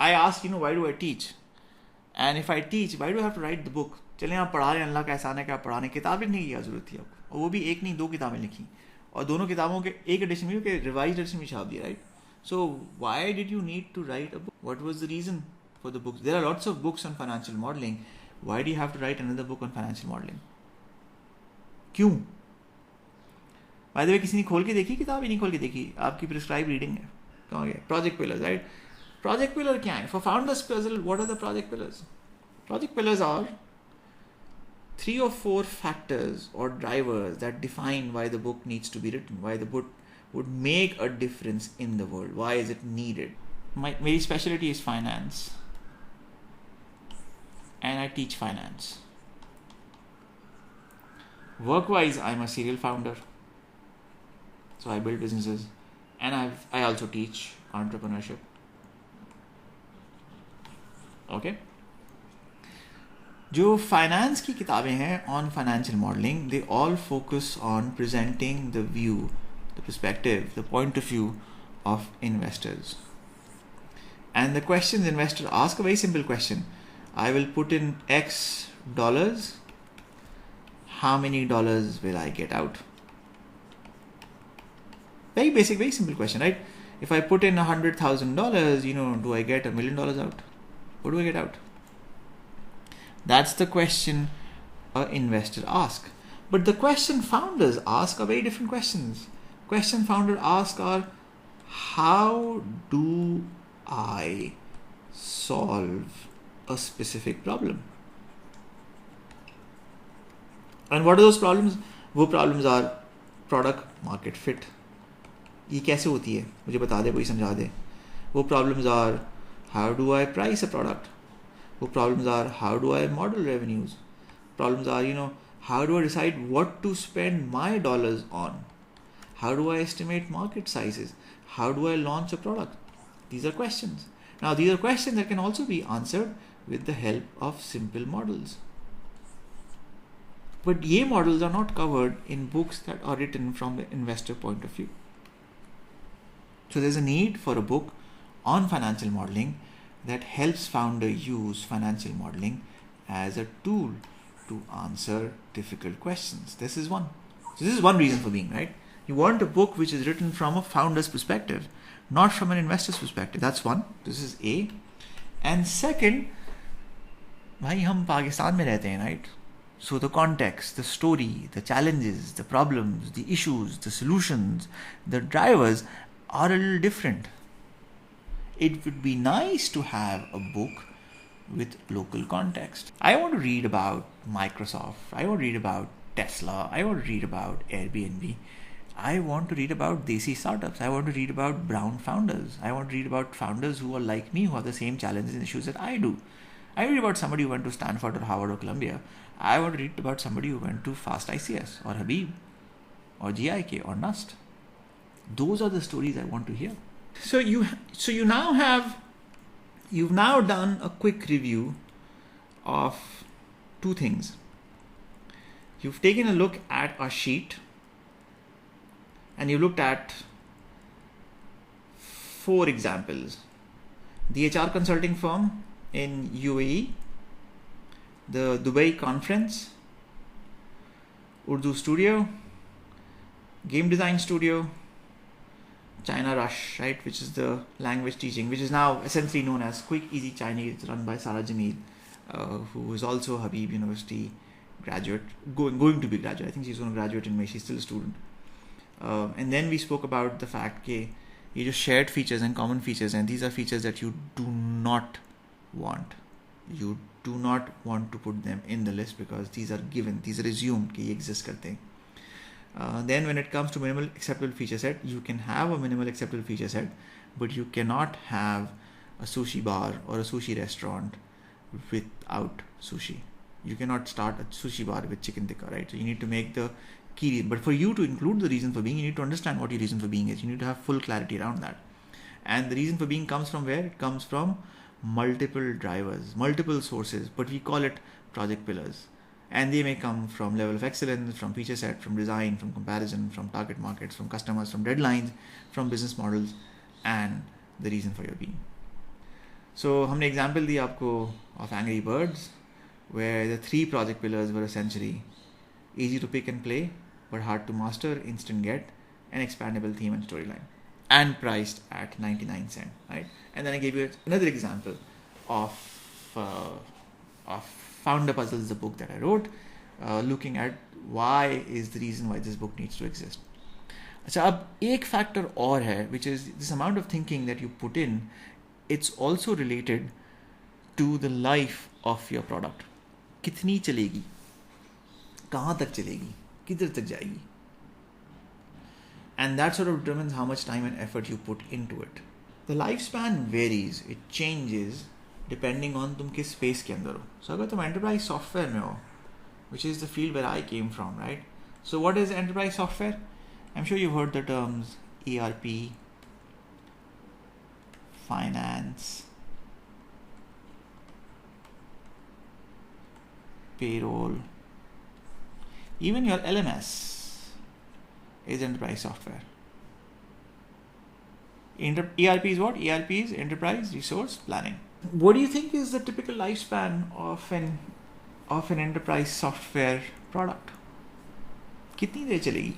I asked, why do I teach? And if I teach, why do I have to write the book? चलें आप पढ़ा रहे हैं, अल्लाह का एहसान है कि आप पढ़ाने, किताब लिखने की क्या जरूरत थी आपको? और वो भी एक नहीं 2 किताबें लिखी, और दोनों किताबों के एक एडिशन में के रिवाइज्ड एडिशन में छाप दिया, right? So why did you need to write a book? What was the reason for the books? There are lots of books on financial modeling. Why do you have to write another book on financial modeling? क्यों? By the way, किसी ने खोल के देखी किताब? ही नहीं खोल के देखी, आपकी प्रिस्क्राइब रीडिंग है. कहाँ गया? Project pillars, right? Project pillar क्या है? For founders puzzle, what are the project pillars? Project pillars are 3 or 4 factors or drivers that define why the book needs to be written, why the book would make a difference in the world, why is it needed. My specialty is finance, and I teach finance. Work-wise, I'm a serial founder, so I build businesses, and I also teach entrepreneurship. Okay. जो finance की किताबें हैं on financial modelling, they all focus on presenting the view, the perspective, the point of view of investors. And the questions investor ask, a very simple question. I will put in X dollars. How many dollars will I get out? Very basic, very simple question, right? If I put in $100,000, do I get $1 million out? What do I get out? That's the question an investor asks. But the question founders ask are very different questions. Question founders ask are, how do I solve a specific problem? And what are those problems? वो problems are product market fit. ये कैसे होती है? मुझे बता दे, कोई समझा दे. वो problems are, how do I price a product? वो problems are, how do I model revenues? Problems are, how do I decide what to spend my dollars on? How do I estimate market sizes? How do I launch a product? These are questions. Now, these are questions that can also be answered with the help of simple models. But ye models are not covered in books that are written from the investor point of view. So there's a need for a book on financial modeling that helps founder use financial modeling as a tool to answer difficult questions. This is one. So this is one reason for being, right? You want a book which is written from a founder's perspective, not from an investor's perspective. That's one. This is A. And second, भाई हम पाकिस्तान में रहते हैं, right? So the context, the story, the challenges, the problems, the issues, the solutions, the drivers are a little different. It would be nice to have a book with local context. I want to read about Microsoft. I want to read about Tesla. I want to read about Airbnb. I want to read about Desi startups. I want to read about brown founders. I want to read about founders who are like me, who have the same challenges and issues that I do. I read about somebody who went to Stanford or Harvard or Columbia. I want to read about somebody who went to Fast ICS or Habib or GIK or NUST. Those are the stories I want to hear. So you've now done a quick review of 2 things. You've taken a look at a sheet and you looked at 4 examples. The HR consulting firm in UAE, the Dubai conference, Urdu studio, game design studio, China Rush, right, which is the language teaching, which is now essentially known as Quick Easy Chinese, run by Sarah Jameel, who is also Habib University graduate, going to be graduate. I think she's going to graduate in May. She's still a student. And then we spoke about the fact that you just shared features and common features, and these are features that you do not want. You do not want to put them in the list because these are given, these are assumed that they exist. Then when it comes to minimal acceptable feature set, you can have a minimal acceptable feature set, but you cannot have a sushi bar or a sushi restaurant without sushi. You cannot start a sushi bar with chicken tikka, right? So you need to make the key reason. But for you to include the reason for being, you need to understand what your reason for being is. You need to have full clarity around that. And the reason for being comes from where? It comes from multiple drivers, multiple sources, but we call it project pillars. And they may come from level of excellence, from feature set, from design, from comparison, from target markets, from customers, from deadlines, from business models, and the reason for your being. So हमने example दी आपको of Angry Birds, where the 3 project pillars were essentially easy to pick and play, but hard to master, instant get, and expandable theme and storyline, and priced at 99 cents, right? And then I gave you another example of Founder Puzzles, the book that I wrote, looking at why is the reason why this book needs to exist. अच्छा, अब एक factor और है, which is this amount of thinking that you put in. It's also related to the life of your product. कितनी चलेगी, कहाँ तक चलेगी, किधर तक जाएगी, and that sort of determines how much time and effort you put into it. The lifespan varies, it changes depending on तुम किस space के अंदर हो. So अगर तुम enterprise software में हो, which is the field where I came from, right? So what is enterprise software? I'm sure you've heard the terms ERP, finance, payroll, even your LMS is enterprise software. ERP is what? ERP is enterprise resource planning. What do you think is the typical lifespan of an enterprise software product? कितनी देर चलेगी,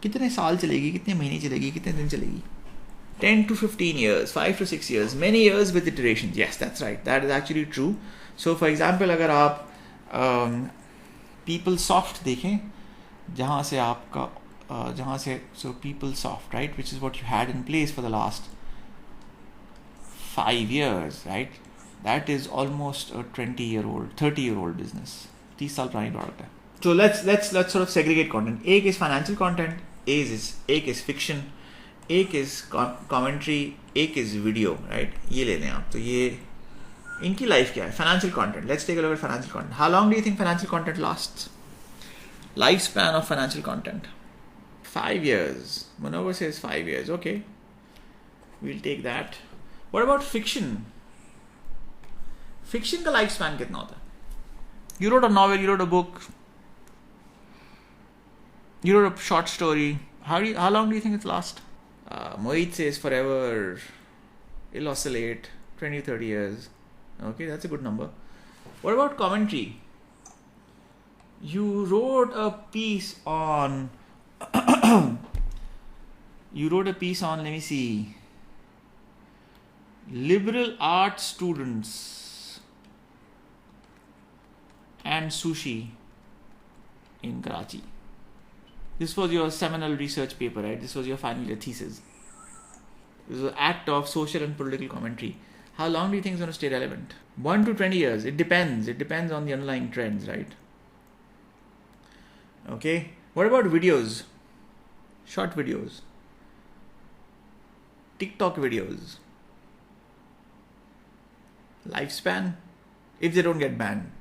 कितने साल चलेगी, कितने महीने चलेगी, कितने दिन चलेगी? 10 to 15 years, 5 to 6 years, many years with iterations. Yes, that's right. That is actually true. So for example, अगर आप PeopleSoft देखें, जहाँ से so PeopleSoft, right, which is what you had in place for the last 5 years, right? That is almost a 20-year-old, 30-year-old business. 30 साल पुरानी product है. So let's sort of segregate content. एक is financial content, एक is fiction, एक is commentary, एक is video, right? ये ले लें आप. तो ये इनकी life क्या है? Financial content. Let's take a look at financial content. How long do you think financial content lasts? Lifespan of financial content. 5 years. Manover says 5 years. Okay. We'll take that. What about fiction? Fiction का lifespan कितना होता है? You wrote a novel, you wrote a book, you wrote a short story. How long do you think it lasts? Mohit says forever. It'll oscillate 20-30 years. Okay, that's a good number. What about commentary? You wrote a piece on let me see, liberal arts students and sushi in Karachi. This was your seminal research paper, right? This was your final year thesis. This was an act of social and political commentary. How long do you think it's going to stay relevant? 1 to 20 years. It depends. It depends on the underlying trends, right? Okay. What about videos? Short videos. TikTok videos. Lifespan? If they don't get banned.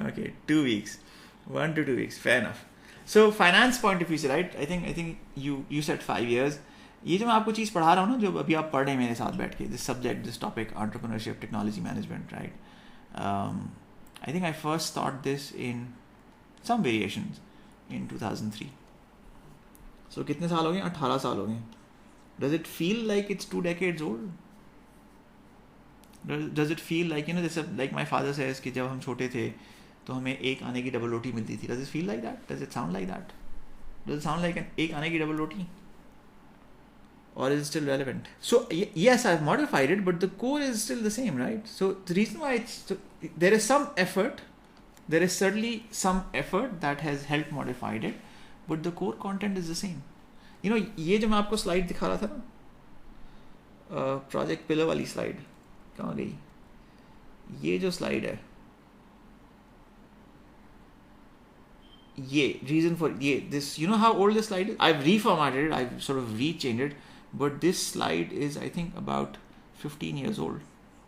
Okay, 2 weeks. 1 to 2 weeks. Fair enough. So finance point of view, right? I think you said 5 years. ये जो मैं आपको चीज़ पढ़ा रहा हूँ ना, जो अभी आप पढ़ रहे हैं मेरे साथ बैठ के, this subject, this topic, entrepreneurship, technology management, right? I think I first thought this in some variations in 2003. So कितने साल हो गए? 18 साल हो गए. Does it feel like it's 2 decades old? Does it feel like, this is like my father says कि जब हम छोटे थे तो हमें एक आने की डबल रोटी मिलती थी. Does it feel like that? Does it sound like that? Does it sound like an एक आने की double roti? Or is it still relevant? So yes, I've modified it, but the core is still the same, right? So the reason why there is some effort, there is certainly some effort that has helped modify it, but the core content is the same. ये जो मैं आपको slide दिखा रहा था ना, project pillar वाली slide, कहाँ गई? ये जो slide है, reason for this, you know how old this slide is? I've reformatted it, I've sort of rechanged it, but this slide is I think about 15 years old.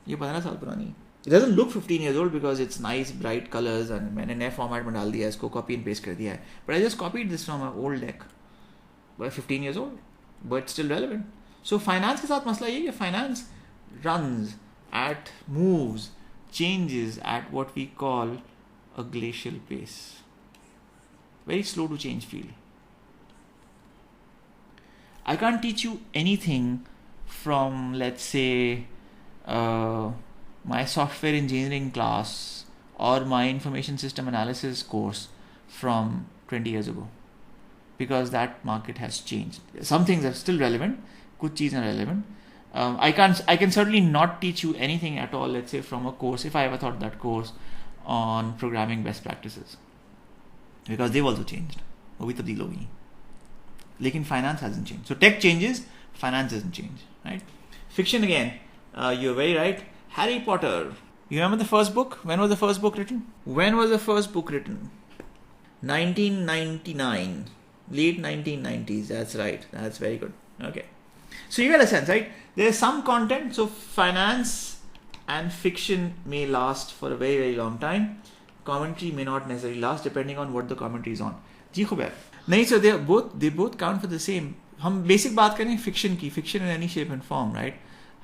ये 15 साल पुरानी. It doesn't look 15 years old because it's nice bright colors and मैंने नए format में डाल दिया है, इसको copy and paste कर दिया है. But I just copied this from an old deck. But 15 years old, but still relevant. So finance के साथ मसला ये है कि finance runs at, moves, changes at what we call a glacial pace. Very slow to change field. I can't teach you anything from, let's say, my software engineering class or my information system analysis course from 20 years ago, because that market has changed. Some things are still relevant, kuch cheez are relevant. I can certainly not teach you anything at all, let's say from a course, if I ever taught that course on programming best practices, because they've also changed. वो भी तब्दील हो गई. लेकिन finance hasn't changed. So tech changes, finance doesn't change, right? Fiction again, you're very right. Harry Potter. You remember the first book? When was the first book written? 1999. Late 1990s. That's right. That's very good. Okay. So you get a sense, right? There's some content. So finance and fiction may last for a very, very long time. Commentary may not necessarily last depending on what the commentary is on. जी खुब है. नहीं, so they both count for the same. हम basic बात करें fiction की. Fiction in any shape and form, right?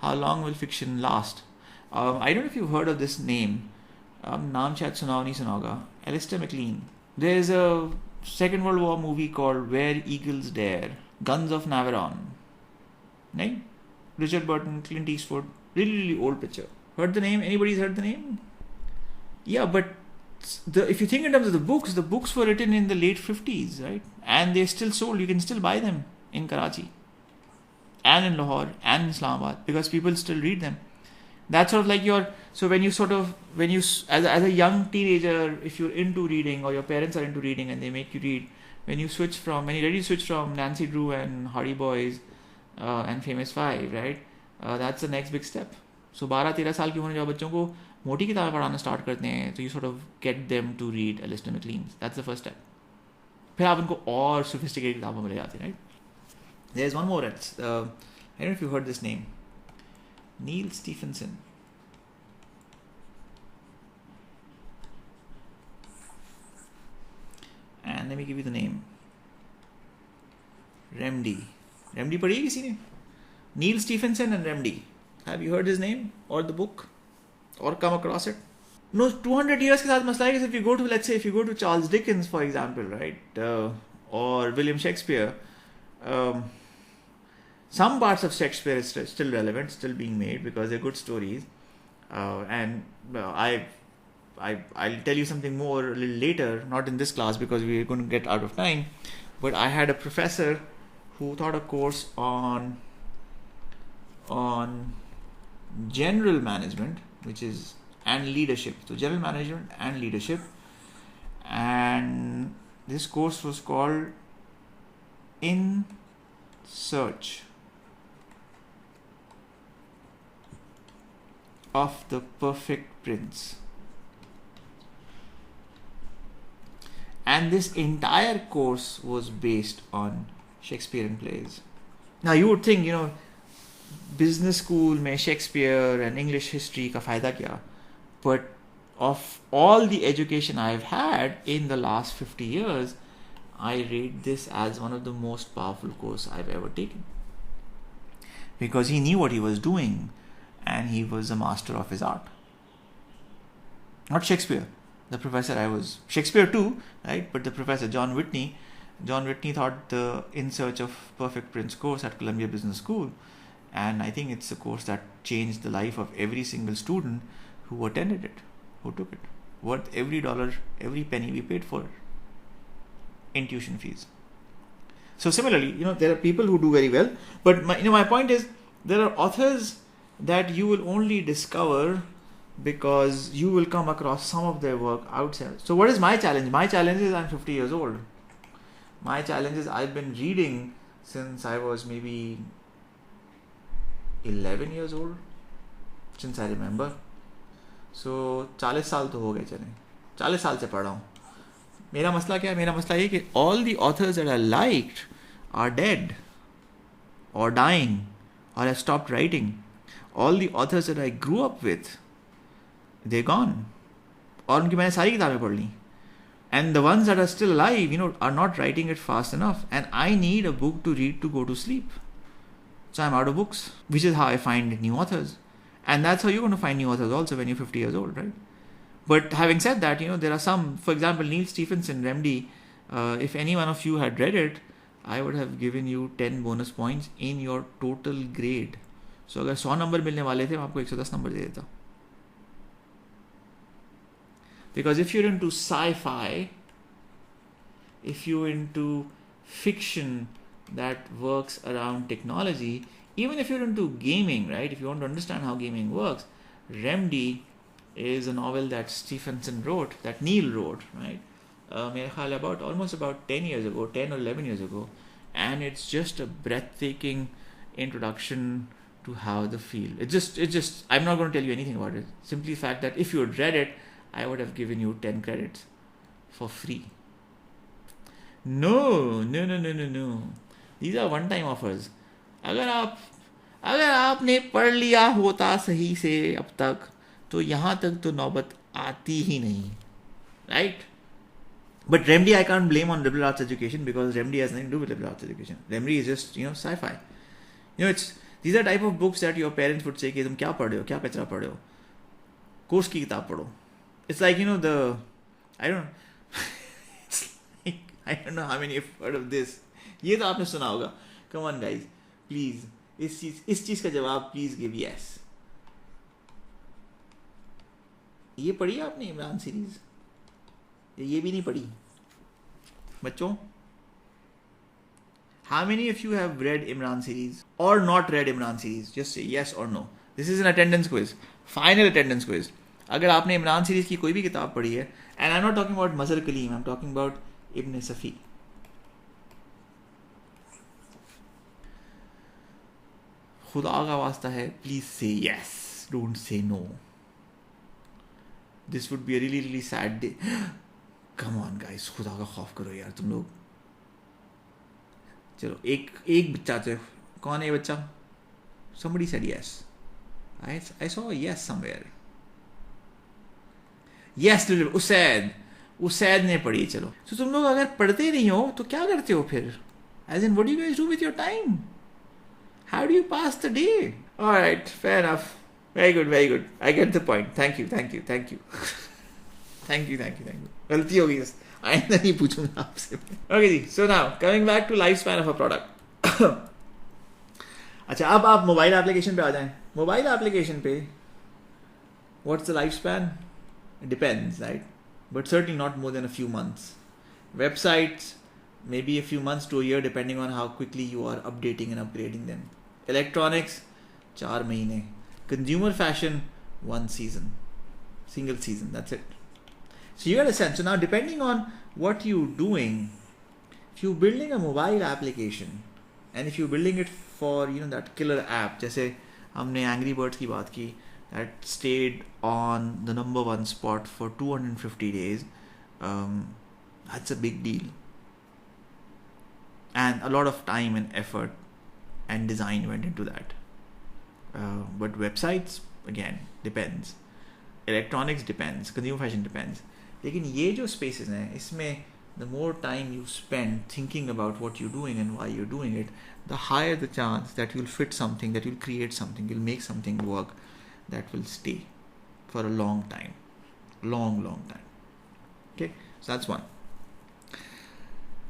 How long will fiction last? I don't know if you've heard of this name. नाम शायद सुनाओ नहीं सुना होगा. Alistair MacLean. There's a Second World War movie called Where Eagles Dare. Guns of Navarone. Right? Richard Burton, Clint Eastwood. Really, really old picture. Heard the name? Anybody's heard the name? Yeah, but if you think in terms of the books were written in the late 50s, right? And they're still sold. You can still buy them in Karachi and in Lahore and in Islamabad because people still read them. That's sort of like as a young teenager, if you're into reading or your parents are into reading and they make you read, when you ready to switch from Nancy Drew and Hardy Boys and Famous Five, right? That's the next big step. So 12-13 साल की उम्र में जब बच्चों को मोटी किताबें पढ़ाना स्टार्ट करते हैं, तो you sort of get them to read Alistair MacLean. That's the first step. फिर आप उनको और sophisticated किताबों में ले जाते हैं, right? There's one more. I don't know if you heard this name. Neil Stephenson. And let me give you the name. Remdy. Remdy पढ़ी है किसी ने? Neil Stephenson and Remdy. Have you heard his name or the book or come across it? No, 200 years के साथ मसला है कि if you go to Charles Dickens, for example, right, or William Shakespeare, some parts of Shakespeare is still relevant, still being made because they're good stories. And I'll tell you something more a little later, not in this class because we're going to get out of time. But I had a professor who taught a course on general management, and leadership. So general management and leadership. And this course was called In Search of the Perfect Prince. And this entire course was based on Shakespearean plays. Now you would think, business school mein Shakespeare and English history ka fayda kya? But of all the education I've had in the last 50 years, I rate this as one of the most powerful courses I've ever taken. Because he knew what he was doing and he was a master of his art. Not Shakespeare. The professor Shakespeare too, right? But the professor, John Whitney taught the In Search of Perfect Prince course at Columbia Business School. And I think it's a course that changed the life of every single student who attended it, who took it. Worth every dollar, every penny we paid for it in tuition fees. So similarly, there are people who do very well. But my point is, there are authors that you will only discover because you will come across some of their work outside. So what is my challenge? My challenge is I'm 50 years old. My challenge is I've been reading since I was maybe 11 years old, since I remember. So 40 साल तो हो गए चले, 40 साल से पढ़ा हूँ. मेरा मसला क्या है? मेरा मसला ये कि all the authors that I liked are dead or dying or have stopped writing. All the authors that I grew up with, they're gone. और उनकी मैंने सारी किताबें पढ़ ली. And the ones that are still alive, are not writing it fast enough. And I need a book to read to go to sleep. So I'm out of books, which is how I find new authors. And that's how you're going to find new authors also when you're 50 years old, right? But having said that, there are some, for example, Neil Stephenson, Remedy, if any one of you had read it, I would have given you 10 bonus points in your total grade. So अगर 100 number मिलने वाले थे, मैं आपको 110 number दे देता. Because if you're into sci-fi, if you're into fiction that works around technology, even if you're into gaming, right? If you want to understand how gaming works, Remedy is a novel that Stephenson wrote, that Neil wrote, right? Almost about 10 years ago, 10 or 11 years ago. And it's just a breathtaking introduction to how the field. It's just, I'm not going to tell you anything about it. Simply the fact that if you had read it, I would have given you 10 credits for free. No. These are one-time offers. अगर आपने पढ़ लिया होता सही से अब तक, तो यहाँ तक तो नौबत आती ही नहीं, right? But Remedy I can't blame on liberal arts education, because Remedy has nothing to do with liberal arts education. Remedy is just, sci-fi. These are type of books that your parents would say कि तुम क्या पढ़ रहे हो, क्या कचरा पढ़ रहे हो, कोर्स की किताब पढ़ो. It's like, I don't know how many have heard of this. ये तो आपने सुना होगा. Come on guys, please. इस चीज का जवाब please give yes. ये पढ़ी आपने इमरान सीरीज? ये भी नहीं पढ़ी बच्चों? How many of you have read Imran series or not read Imran series? Just say yes or no. This is an attendance quiz. Final attendance quiz. अगर आपने इमरान सीरीज की कोई भी किताब पढ़ी है, and I'm not talking about Mazhar Kaleem, I'm talking about Ibn Safi. खुदा का वास्ता है, please say yes. Don't say no. This would be a really, really sad day. Come on guys, खुदा का खौफ करो यार तुम लोग. चलो एक बच्चा तो, कौन है ये बच्चा? Somebody said yes. I saw a yes somewhere. Yes, Usaid ने पढ़ी. चलो, तो तुम लोग अगर पढ़ते नहीं हो तो क्या करते हो फिर? As in, what do you guys do with your time? How do you pass the day? All right, fair enough. Very good. I get the point. Thank you. Thank you. गलती हो गई, आइंदा नहीं पूछूंगा आपसे. Okay ji, so now coming back to lifespan of a product. अच्छा, अब आप मोबाइल एप्लीकेशन पे आ जाएं. मोबाइल एप्लीकेशन पे what's the lifespan? It depends, right? But certainly not more than a few months. Websites, maybe a few months to a year, depending on how quickly you are updating and upgrading them. Electronics, 4 महीने. Consumer fashion, 1 season. Single season, that's it. So you get a sense. So now, depending on what you're doing, if you're building a mobile application, and if you're building it for, that killer app, जैसे हमने Angry Birds की बात की, that stayed on the number 1 spot for 250 days, that's a big deal. And a lot of time and effort and design went into that. But websites, again, depends. Electronics depends. Consumer fashion depends. लेकिन ये जो spaces हैं, इसमें the more time you spend thinking about what you're doing and why you're doing it, the higher the chance that you'll fit something, that you'll create something, you'll make something work that will stay for a long time. Long time. Okay, so that's one.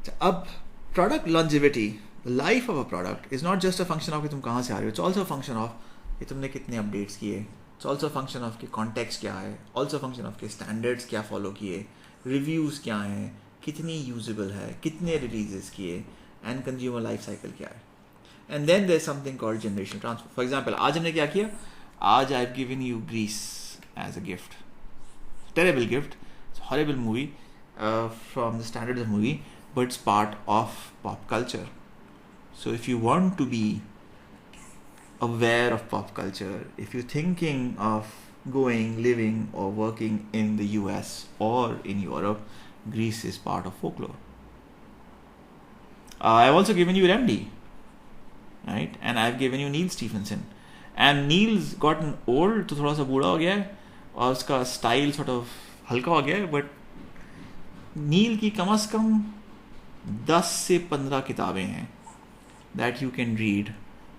So, अब product longevity, the life of a product is not just a function of कि तुम कहाँ से आ रहे हो. It's also a function of कि तुमने कितने updates किए. It's also a function of कि context क्या है. Also a function of कि standards क्या follow किए. Reviews क्या हैं. कितनी usable है. कितने releases किए. And consumer life cycle क्या है. And then there's something called generational transfer. For example, आज हमने क्या किया? आज I've given you Grease as a gift. Terrible gift. It's a horrible movie from the standards of movie, but it's part of pop culture. So if you want to be aware of pop culture, if you're thinking of going, living or working in the US or in Europe, Greece is part of folklore. I've also given you Remdy, right? And I've given you Neil Stephenson. And Neil's gotten old, तो थोड़ा सा बूढ़ा हो गया है और उसका style sort of हल्का हो गया है, but नील की कम से कम 10 से 15 किताबें हैं that you can read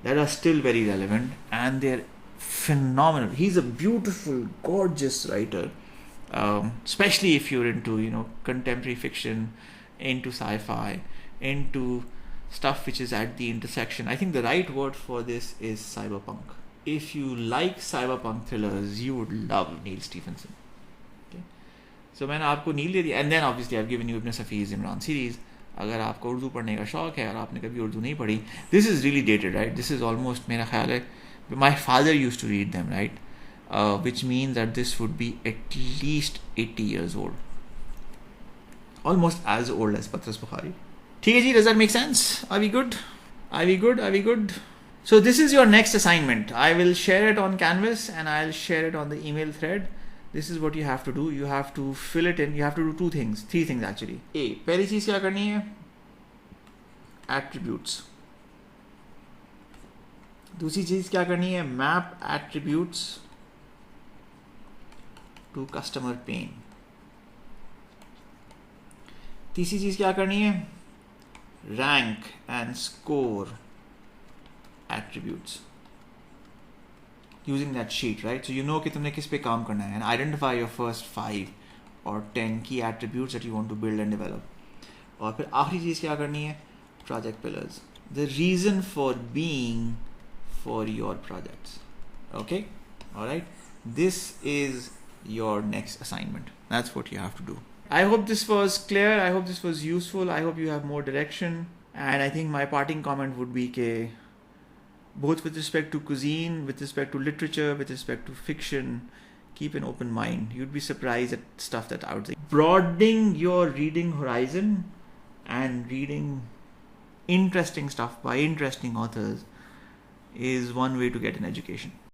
that are still very relevant and they're phenomenal. He's a beautiful, gorgeous writer, especially if you're into, you know, contemporary fiction, into sci-fi, into stuff which is at the intersection. I think the right word for this is cyberpunk. If you like cyberpunk thrillers, you would love Neil Stephenson. Okay? So मैंने आपको नील दे दिया, and then obviously I've given you Ibn Safi's Imran series. अगर आपको उर्दू पढ़ने का शौक है और आपने कभी उर्दू नहीं पढ़ी, this is really dated, right? This is almost, मेरा ख्याल है, my father used to read them, right? Which means that this would be at least 80 years old. Almost as old as Patras Bukhari. ठीक है जी, does that make sense? Are we good? Are we good? Are we good? So this is your next assignment. I will share it on Canvas and I'll share it on the email thread. This is what you have to do. You have to fill it in. You have to do three things actually. A, पहली चीज क्या करनी है? Attributes. दूसरी चीज क्या करनी है? Map attributes to customer pain. तीसरी चीज क्या करनी है? Rank and score attributes using that sheet, right? So you know कि तुमने किस पे काम करना है, and identify your first 5 or 10 key attributes that you want to build and develop. और फिर आखिरी चीज क्या करनी है? Project pillars, the reason for being for your projects. Okay, all right, this is your next assignment. That's what you have to do. I hope this was clear. I hope this was useful. I hope you have more direction. And I think my parting comment would be that both with respect to cuisine, with respect to literature, with respect to fiction, keep an open mind. You'd be surprised at stuff that's out there. Broadening your reading horizon and reading interesting stuff by interesting authors is one way to get an education.